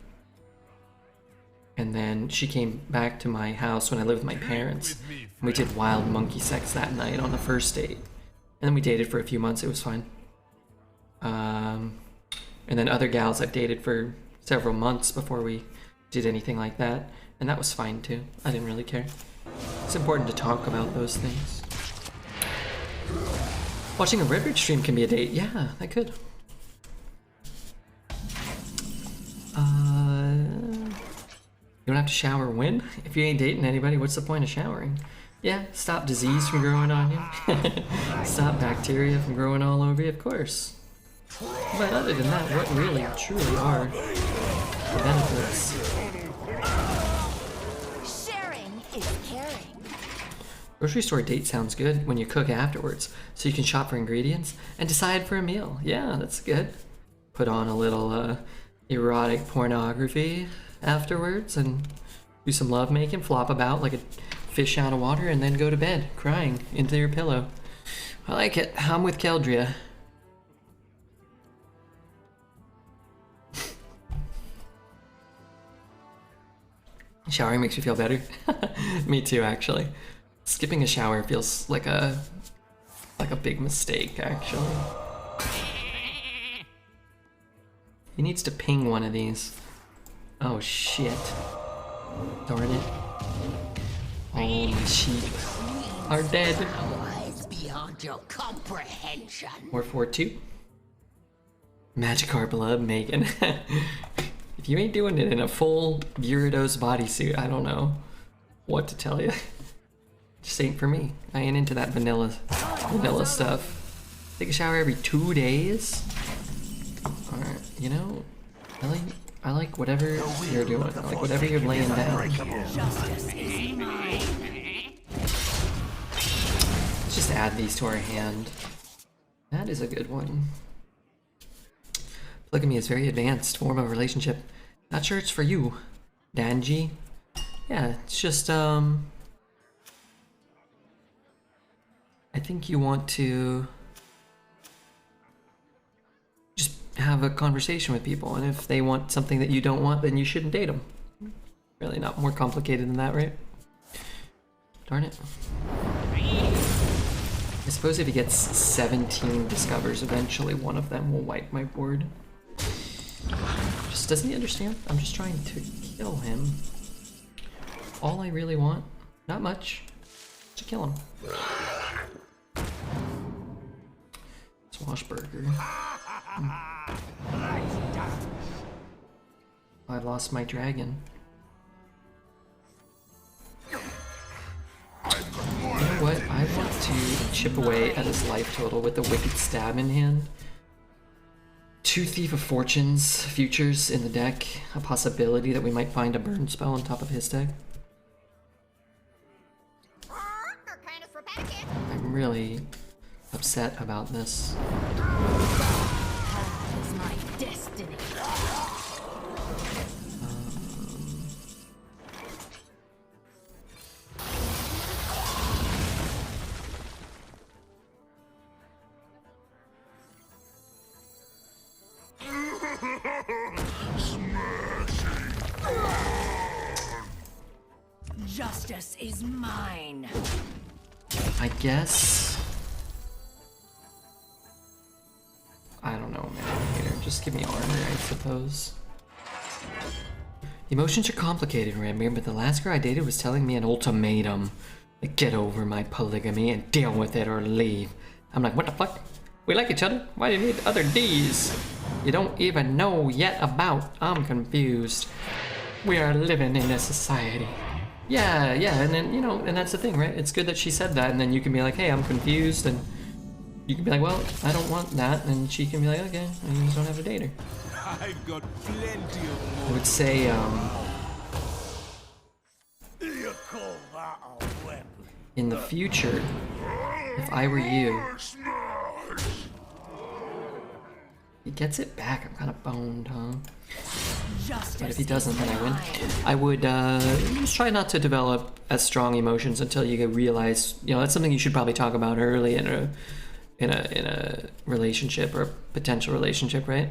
And then she came back to my house when I lived with my parents. And we did wild monkey sex that night on the first date. And then we dated for a few months. It was fine. And then other gals I've dated for several months before we did anything like that. And that was fine too. I didn't really care. It's important to talk about those things. Watching a Redbridge stream can be a date. Yeah, I could. You don't have to shower when? If you ain't dating anybody, what's the point of showering? Yeah, stop disease from growing on you. Stop bacteria from growing all over you, of course. But other than that, what really, truly are the benefits? Grocery store date sounds good when you cook afterwards, so you can shop for ingredients and decide for a meal. Yeah, that's good. Put on a little erotic pornography afterwards and do some lovemaking, flop about like a fish out of water, and then go to bed crying into your pillow. I like it. I'm with Keldria. Showering makes you feel better. Me too, actually. Skipping a shower feels like a big mistake, actually. He needs to ping one of these. Oh shit. Darn it. All the sheep are dead. beyond your comprehension. Or 4-2. Magikarp Blood, Megan. If you ain't doing it in a full Gyarados bodysuit, I don't know what to tell you. Just ain't for me. I ain't into that vanilla stuff. Take a shower every 2 days? Alright, you know, I like whatever you're doing. I like whatever you're laying down. Justice is mine. Let's just add these to our hand. That is a good one. Polygamy is a very advanced form of relationship. Not sure it's for you, Danji. Yeah, it's just, I think you want to just have a conversation with people, and if they want something that you don't want, then you shouldn't date them. Really not more complicated than that, right? Darn it. I suppose if he gets 17 discovers, eventually one of them will wipe my board. Just doesn't he understand? I'm just trying to kill him. All I really want, not much, to kill him. Swashburger. I lost my dragon. You know what? I want to chip away at his life total with the Wicked Stab in hand. 2 Thief of Fortunes futures in the deck. A possibility that we might find a burn spell on top of his deck. I'm really upset about this. That is my destiny. Justice is mine. I guess. I don't know, man. Here, just give me armor, I suppose. Emotions are complicated, Ramir, but the last girl I dated was telling me an ultimatum. Like, get over my polygamy and deal with it or leave. I'm like, what the fuck? We like each other? Why do you need other Ds? You don't even know yet about. I'm confused. We are living in a society. Yeah, and then, you know, and that's the thing, right? It's good that she said that, and then you can be like, hey, I'm confused, and you can be like, well, I don't want that, and she can be like, okay, well, you just don't have to date her. I've got plenty of I would say, You call that a weapon? in the future, if I were you, he gets it back, I'm kind of boned, huh? But if he doesn't, then I win. I would just try not to develop as strong emotions until you realize, you know, that's something you should probably talk about early in a relationship or a potential relationship, right?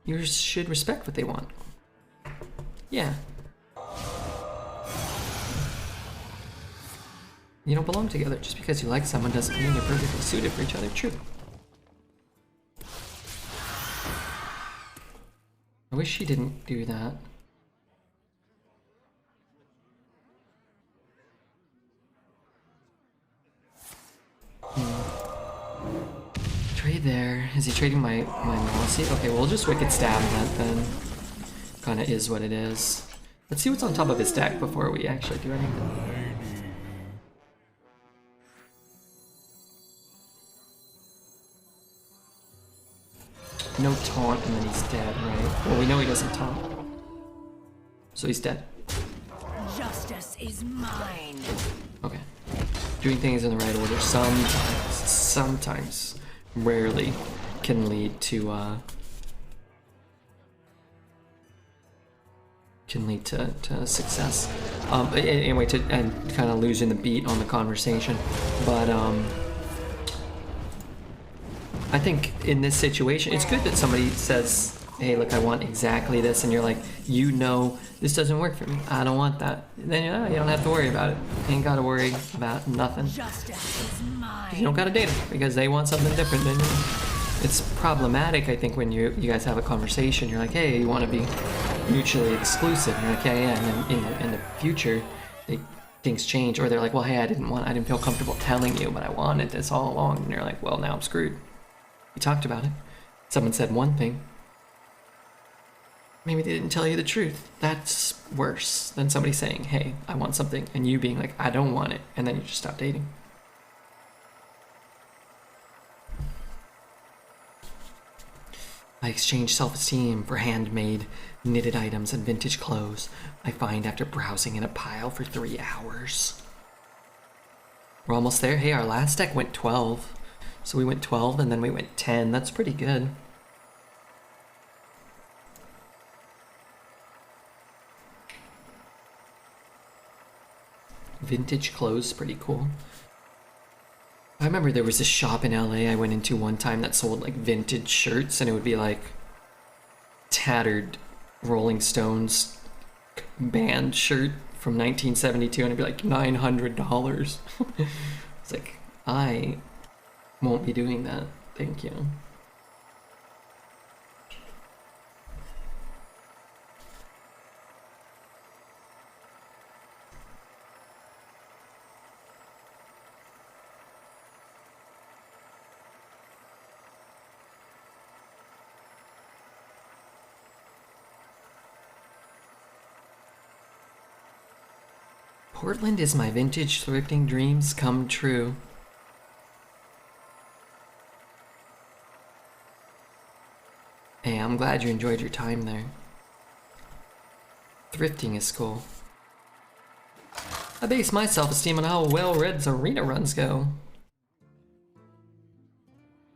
You should respect what they want. Yeah. You don't belong together. Just because you like someone doesn't mean you're perfectly suited for each other. True. I wish she didn't do that. Trade there. Is he trading my Mossy? Okay, we'll just Wicked Stab that then. Kinda is what it is. Let's see what's on top of his deck before we actually do anything. No taunt and then he's dead, right? Well, we know he doesn't taunt. So he's dead. Justice is mine. Okay. Doing things in the right order sometimes, rarely, can lead to success. Anyway, and kind of losing the beat on the conversation, but I think in this situation, it's good that somebody says, hey, look, I want exactly this, and you're like, you know, this doesn't work for me. I don't want that. Then you don't have to worry about it. You ain't got to worry about nothing. You don't got to date them because they want something different than you. It's problematic, I think, when you guys have a conversation. You're like, hey, you want to be mutually exclusive. And you're like, yeah, and then in the future, things change, or they're like, well, hey, I didn't feel comfortable telling you, but I wanted this all along, and you're like, well, now I'm screwed. We talked about it. Someone said one thing. Maybe they didn't tell you the truth. That's worse than somebody saying, hey, I want something, and you being like, I don't want it, and then you just stop dating. I exchange self-esteem for handmade, knitted items and vintage clothes I find after browsing in a pile for 3 hours. We're almost there. Hey, our last deck went 12. So we went 12 and then we went 10. That's pretty good. Vintage clothes, pretty cool. I remember there was a shop in LA I went into one time that sold like vintage shirts, and it would be like tattered Rolling Stones band shirt from 1972, and it'd be like $900. It's like, I won't be doing that. Thank you. Portland is my vintage thrifting dreams come true. Hey, I'm glad you enjoyed your time there. Thrifting is cool. I base my self-esteem on how well Red's arena runs go.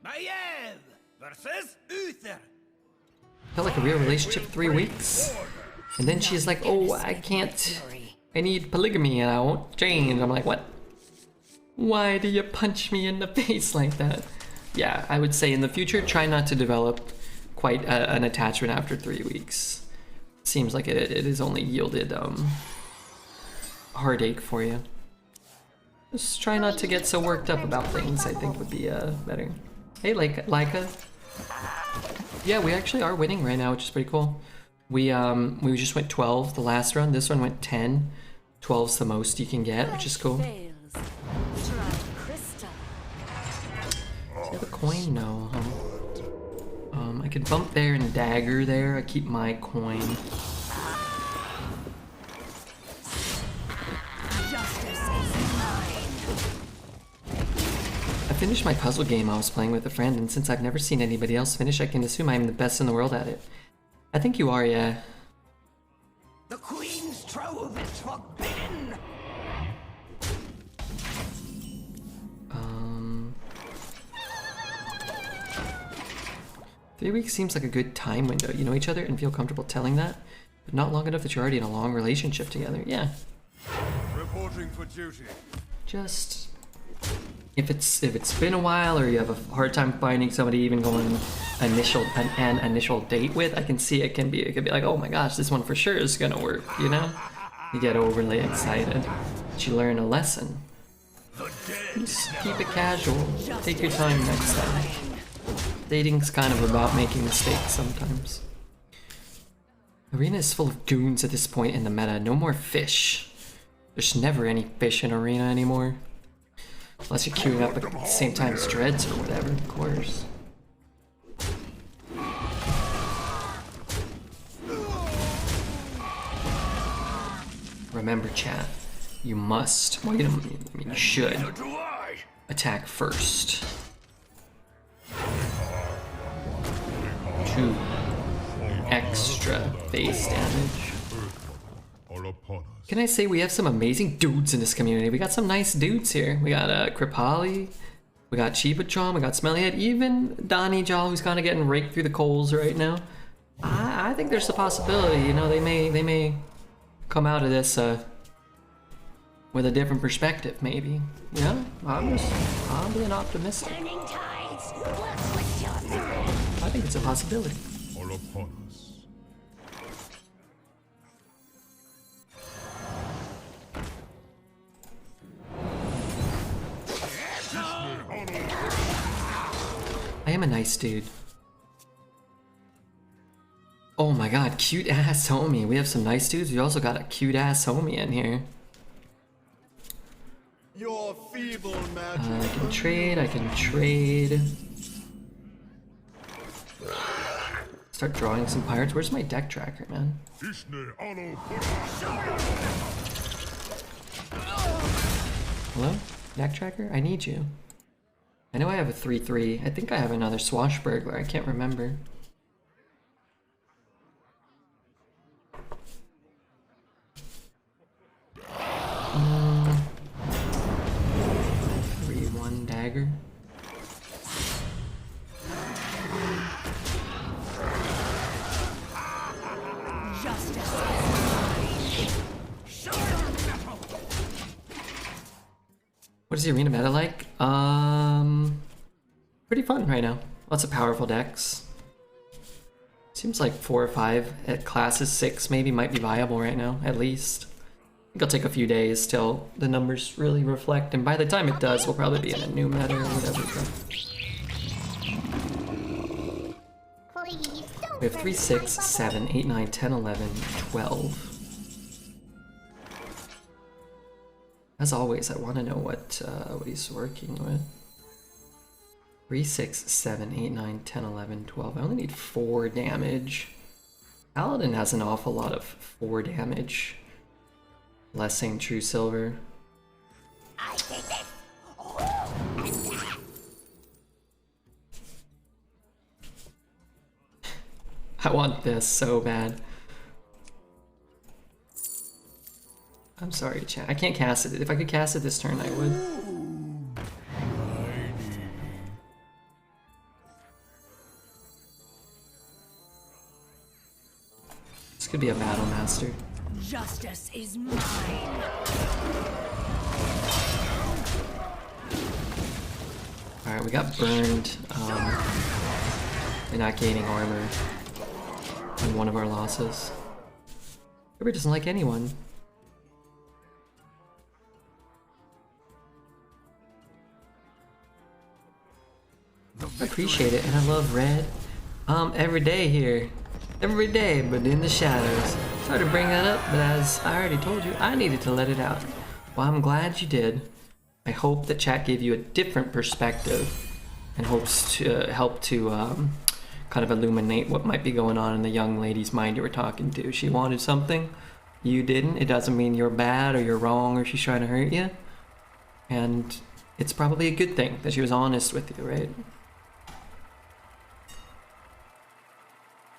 Maiev versus Uther. Felt like a real relationship for 3 weeks. And then she's like, oh, I can't. I need polygamy and I won't change. I'm like, what? Why do you punch me in the face like that? Yeah, I would say in the future, try not to develop quite an attachment after 3 weeks. Seems like it has only yielded heartache for you. Just try not to get so worked up about things, I think would be better. Hey, Laika. Yeah, we actually are winning right now, which is pretty cool. We just went 12 the last run. This one went 10. 12's the most you can get, which is cool. Do you have a coin? No. I could bump there and dagger there. I keep my coin. I finished my puzzle game I was playing with a friend, and since I've never seen anybody else finish, I can assume I'm the best in the world at it. I think you are, yeah. The Queen's trove is forbidden. 3 weeks seems like a good time window. You know each other and feel comfortable telling that, but not long enough that you're already in a long relationship together. Yeah. Reporting for duty. Just if it's been a while, or you have a hard time finding somebody even going an initial date with, I can see it could be like, oh my gosh, this one for sure is gonna work, you know? You get overly excited, but you learn a lesson. Just keep it casual. Take your time next time. Dating's kind of about making mistakes sometimes. Arena is full of goons at this point in the meta. No more fish. There's never any fish in Arena anymore. Unless you're queuing up at the same time as Dreads or whatever, of course. Remember, chat, you must, well, you should attack first. 2 extra base damage. Can I say we have some amazing dudes in this community? We got some nice dudes here. We got Kripali, we got Chibachon, we got Smellyhead, even Donnie Jal, who's kind of getting raked through the coals right now. I think there's a possibility, you know, they may come out of this with a different perspective, maybe. You know, I'm being optimistic. I think it's a possibility. All upon us. I am a nice dude. Oh my god, cute ass homie. We have some nice dudes. We also got a cute ass homie in here. Your feeble magic. I can trade. Start drawing some pirates. Where's my deck tracker, man? Hello? Deck tracker? I need you. I know I have a 3/3. I think I have another swashbuckler. I can't remember. Uh, 3/1 dagger. What is the arena meta like? Pretty fun right now. Lots of powerful decks. Seems like 4 or 5 at classes 6 maybe might be viable right now, at least. I think it'll take a few days till the numbers really reflect, and by the time it does, we'll probably be in a new meta or whatever. We have 3, 6, 7, 8, 9, 10, 11, 12. As always, I want to know what he's working with. 3, 6, 7, 8, 9, 10, 11, 12. I only need 4 damage. Paladin has an awful lot of 4 damage. Blessing, True Silver. I want this so bad. I'm sorry, chat. I can't cast it. If I could cast it this turn, I would. This could be a battle master. Justice is mine. Alright, we got burned. We're not gaining armor on one of our losses. Everybody doesn't like anyone. I appreciate it, and I love red. Every day here. Every day, but in the shadows. Sorry to bring that up, but as I already told you, I needed to let it out. Well, I'm glad you did. I hope that chat gave you a different perspective and hopes to help to kind of illuminate what might be going on in the young lady's mind you were talking to. She wanted something, you didn't. It doesn't mean you're bad or you're wrong or she's trying to hurt you. And it's probably a good thing that she was honest with you, right?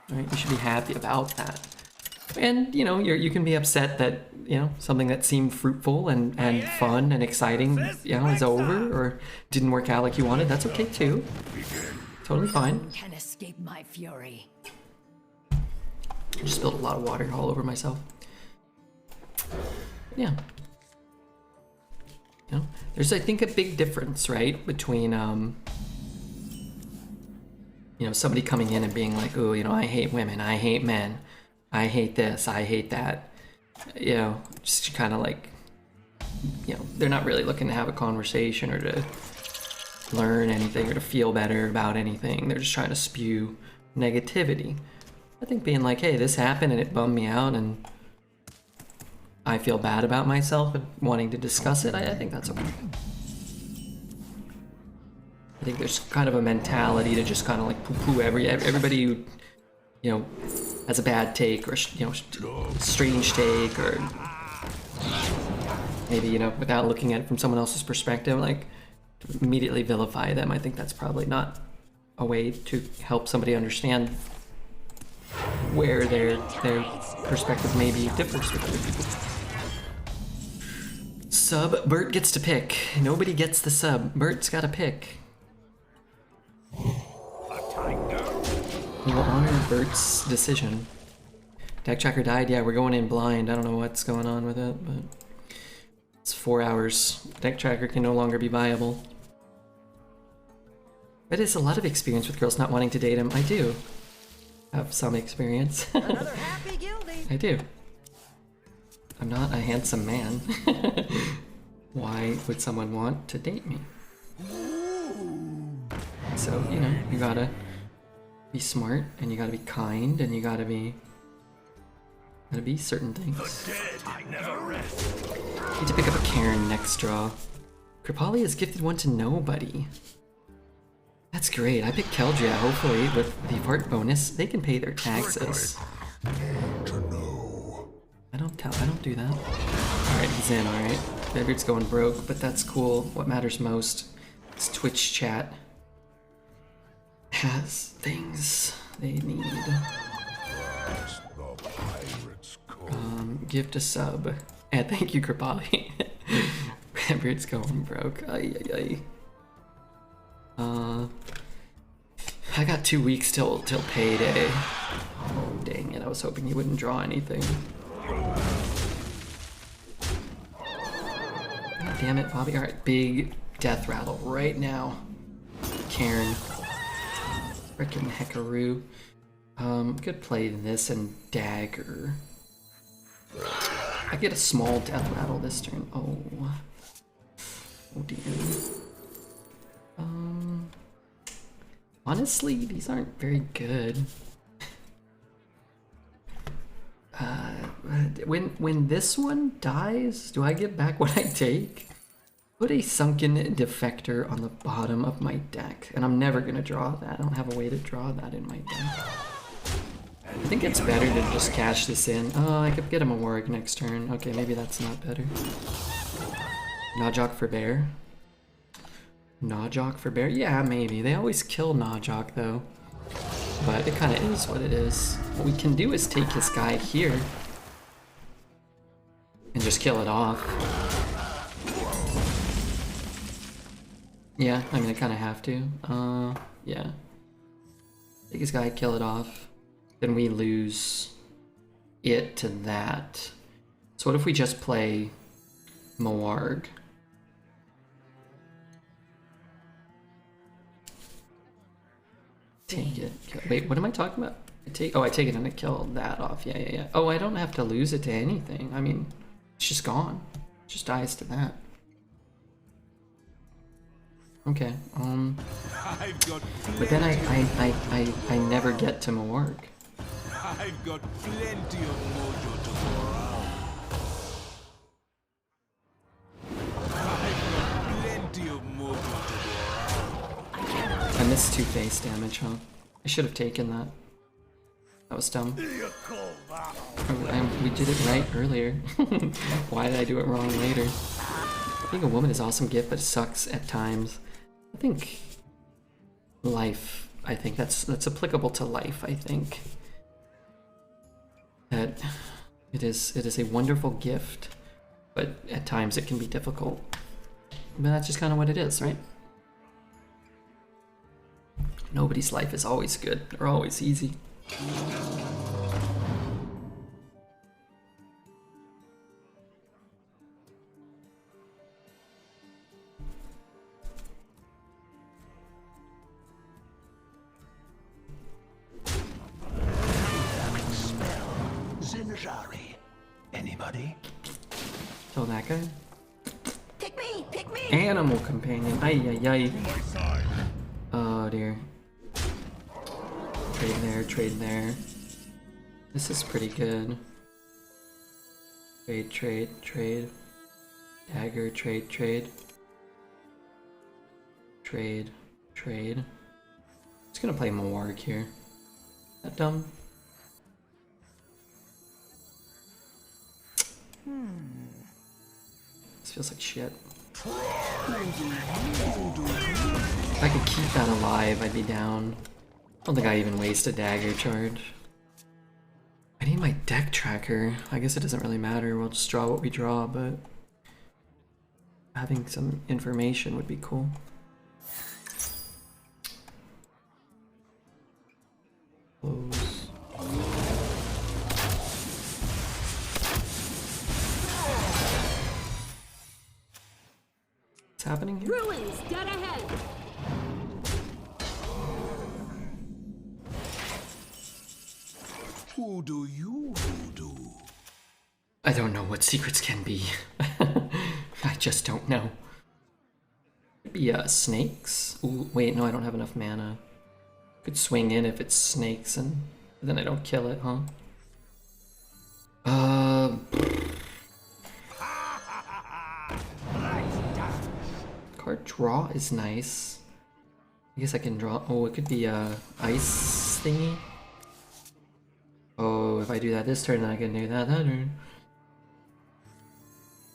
Right, you should be happy about that. And, you know, you can be upset that, you know, something that seemed fruitful and fun and exciting, you know, is over or didn't work out like you wanted. That's okay too. Totally fine. Can escape my fury. I just spilled a lot of water all over myself. Yeah. You know, there's, I think, a big difference, right, between, you know, somebody coming in and being like, oh, you know, I hate women, I hate men, I hate this, I hate that. You know, just kind of like, you know, they're not really looking to have a conversation or to learn anything or to feel better about anything. They're just trying to spew negativity. I think being like, hey, this happened and it bummed me out and I feel bad about myself and wanting to discuss it, I think that's okay. I think there's kind of a mentality to just kind of like poo-poo everybody who, you know, has a bad take or, you know, strange take or maybe, you know, without looking at it from someone else's perspective, like to immediately vilify them. I think that's probably not a way to help somebody understand where their perspective maybe differs with other people. Sub, Bert gets to pick. Nobody gets the sub. Bert's got to pick. We will honor Bert's decision. Deck tracker died. Yeah, we're going in blind. I don't know what's going on with it, but it's 4 hours. Deck tracker can no longer be viable. That is a lot of experience with girls not wanting to date him. I do have some experience. Another happy guilty. I do. I'm not a handsome man. Why would someone want to date me? So, you know, you gotta be smart and you gotta be kind and you gotta be certain things. I never rest. Need to pick up a Cairne next draw. Kripali has gifted one to nobody. That's great. I picked Keldria. Hopefully, with the fart bonus, they can pay their taxes. I don't do that. Alright, he's in, alright. Bearbeard's going broke, but that's cool. What matters most is Twitch chat has things they need. Gift a sub. And thank you, Kripali. Bearbeard's going broke. Ay, ay, ay. I got 2 weeks till payday. Oh, dang it. I was hoping you wouldn't draw anything. God damn it, Bobby. Alright, big death rattle right now. Cairne. Frickin' heckaroo. Could play this and dagger. I get a small death rattle this turn. Oh. Oh dear. Honestly, these aren't very good. When this one dies, do I get back what I take? Put a sunken defector on the bottom of my deck, and I'm never gonna draw that. I don't have a way to draw that in my deck. I think it's better to just cash this in. Oh, I could get him a Warg next turn. Okay, maybe that's not better. Najok for bear. Najok for bear? Yeah, maybe. They always kill Najok though. But it kind of is what it is. What we can do is take his guy here and just kill it off. Yeah, I mean I kind of have to. Yeah. Take his guy, kill it off. Then we lose it to that. So what if we just play Moarg? Take it. Wait, what am I talking about? I take it and I kill that off. Yeah. Oh, I don't have to lose it to anything. I mean, it's just gone. It just dies to that. Okay. But then I never get to Moarg. I've got plenty of mojo to go around. I've got plenty of mojo to go around. I missed 2 face damage, huh? I should have taken that. That was dumb. We did it right earlier. Why did I do it wrong later? Being a woman is an awesome gift, but it sucks at times. I think life. I think that's applicable to life. I think that it is a wonderful gift, but at times it can be difficult. But that's just kind of what it is, right? Nobody's life is always good or always easy. Zinjari. Anybody? Kill that guy. Pick me! Pick me! Animal companion. Ay ay ay. Oh dear. Trade there, trade there. This is pretty good. Trade, trade, trade. Dagger, trade, trade. Trade, trade. Just gonna play Moarg here. Is that dumb? This feels like shit. If I could keep that alive, I'd be down. I don't think I even waste a dagger charge. I need my deck tracker. I guess it doesn't really matter. We'll just draw what we draw, but having some information would be cool. Close. What's happening here? Ruins dead ahead. Who do you voodoo? I don't know what secrets can be. I just don't know. Could be snakes. Ooh, wait, no, I don't have enough mana. Could swing in if it's snakes, and then I don't kill it, huh? Card draw is nice. I guess I can draw. Oh, it could be a ice thingy. Oh, if I do that this turn, then I can do that turn.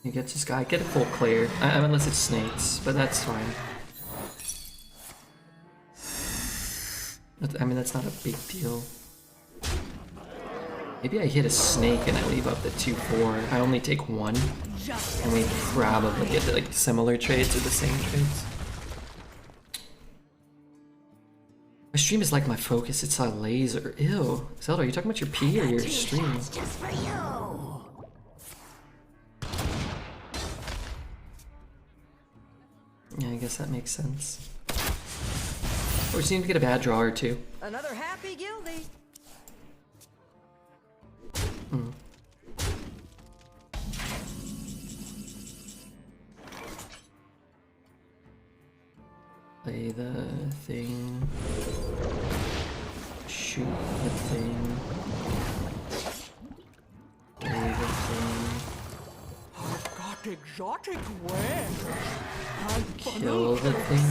He gets this guy. Get a full clear. Unless it's snakes, but that's fine. I mean, that's not a big deal. Maybe I hit a snake and I leave up the 2/4. I only take one, and we probably get like similar trades or the same trades. My stream is like my focus. It's a laser. Ew. Zelda, are you talking about your pee or your stream? Just for you. Yeah, I guess that makes sense. Or we seem to get a bad draw or two. Another happy guilty. Play the thing. Shoot the thing. Play the thing. I've got exotic wares. And Kill the thing.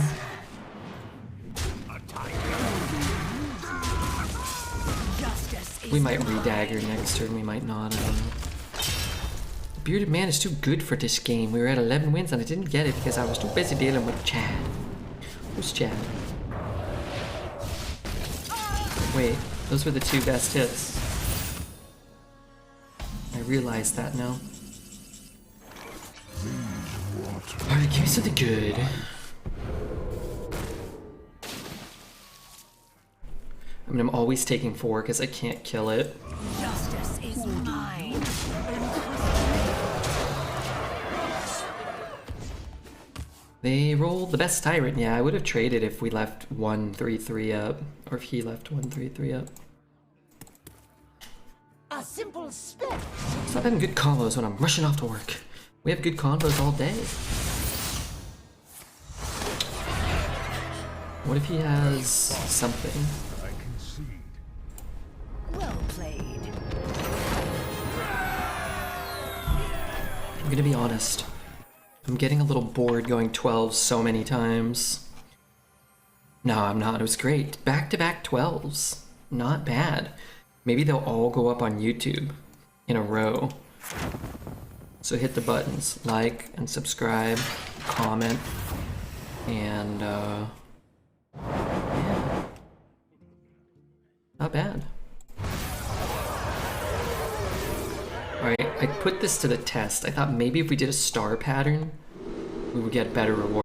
Justice is We might re-dagger next turn, we might not, I don't know. Bearded Man is too good for this game. We were at 11 wins and I didn't get it because I was too busy dealing with Chad. Who's Chad? Wait, those were the two best hits. I realize that now. Alright, give me something good. I mean, I'm always taking 4 because I can't kill it. justice is mine. They rolled the best tyrant. Yeah, I would have traded if we left 1-3-3 up, or if he left 1-3-3 up. A simple spell. Stop having good combos when I'm rushing off to work. We have good combos all day. What if he has something? I concede. Well played. I'm gonna be honest. I'm getting a little bored going 12 so many times. No, I'm not. It was great. Back-to-back 12s. Not bad. Maybe they'll all go up on YouTube in a row. So hit the buttons. Like and subscribe, comment, and yeah. Not bad. Alright, I put this to the test. I thought maybe if we did a star pattern, we would get better rewards.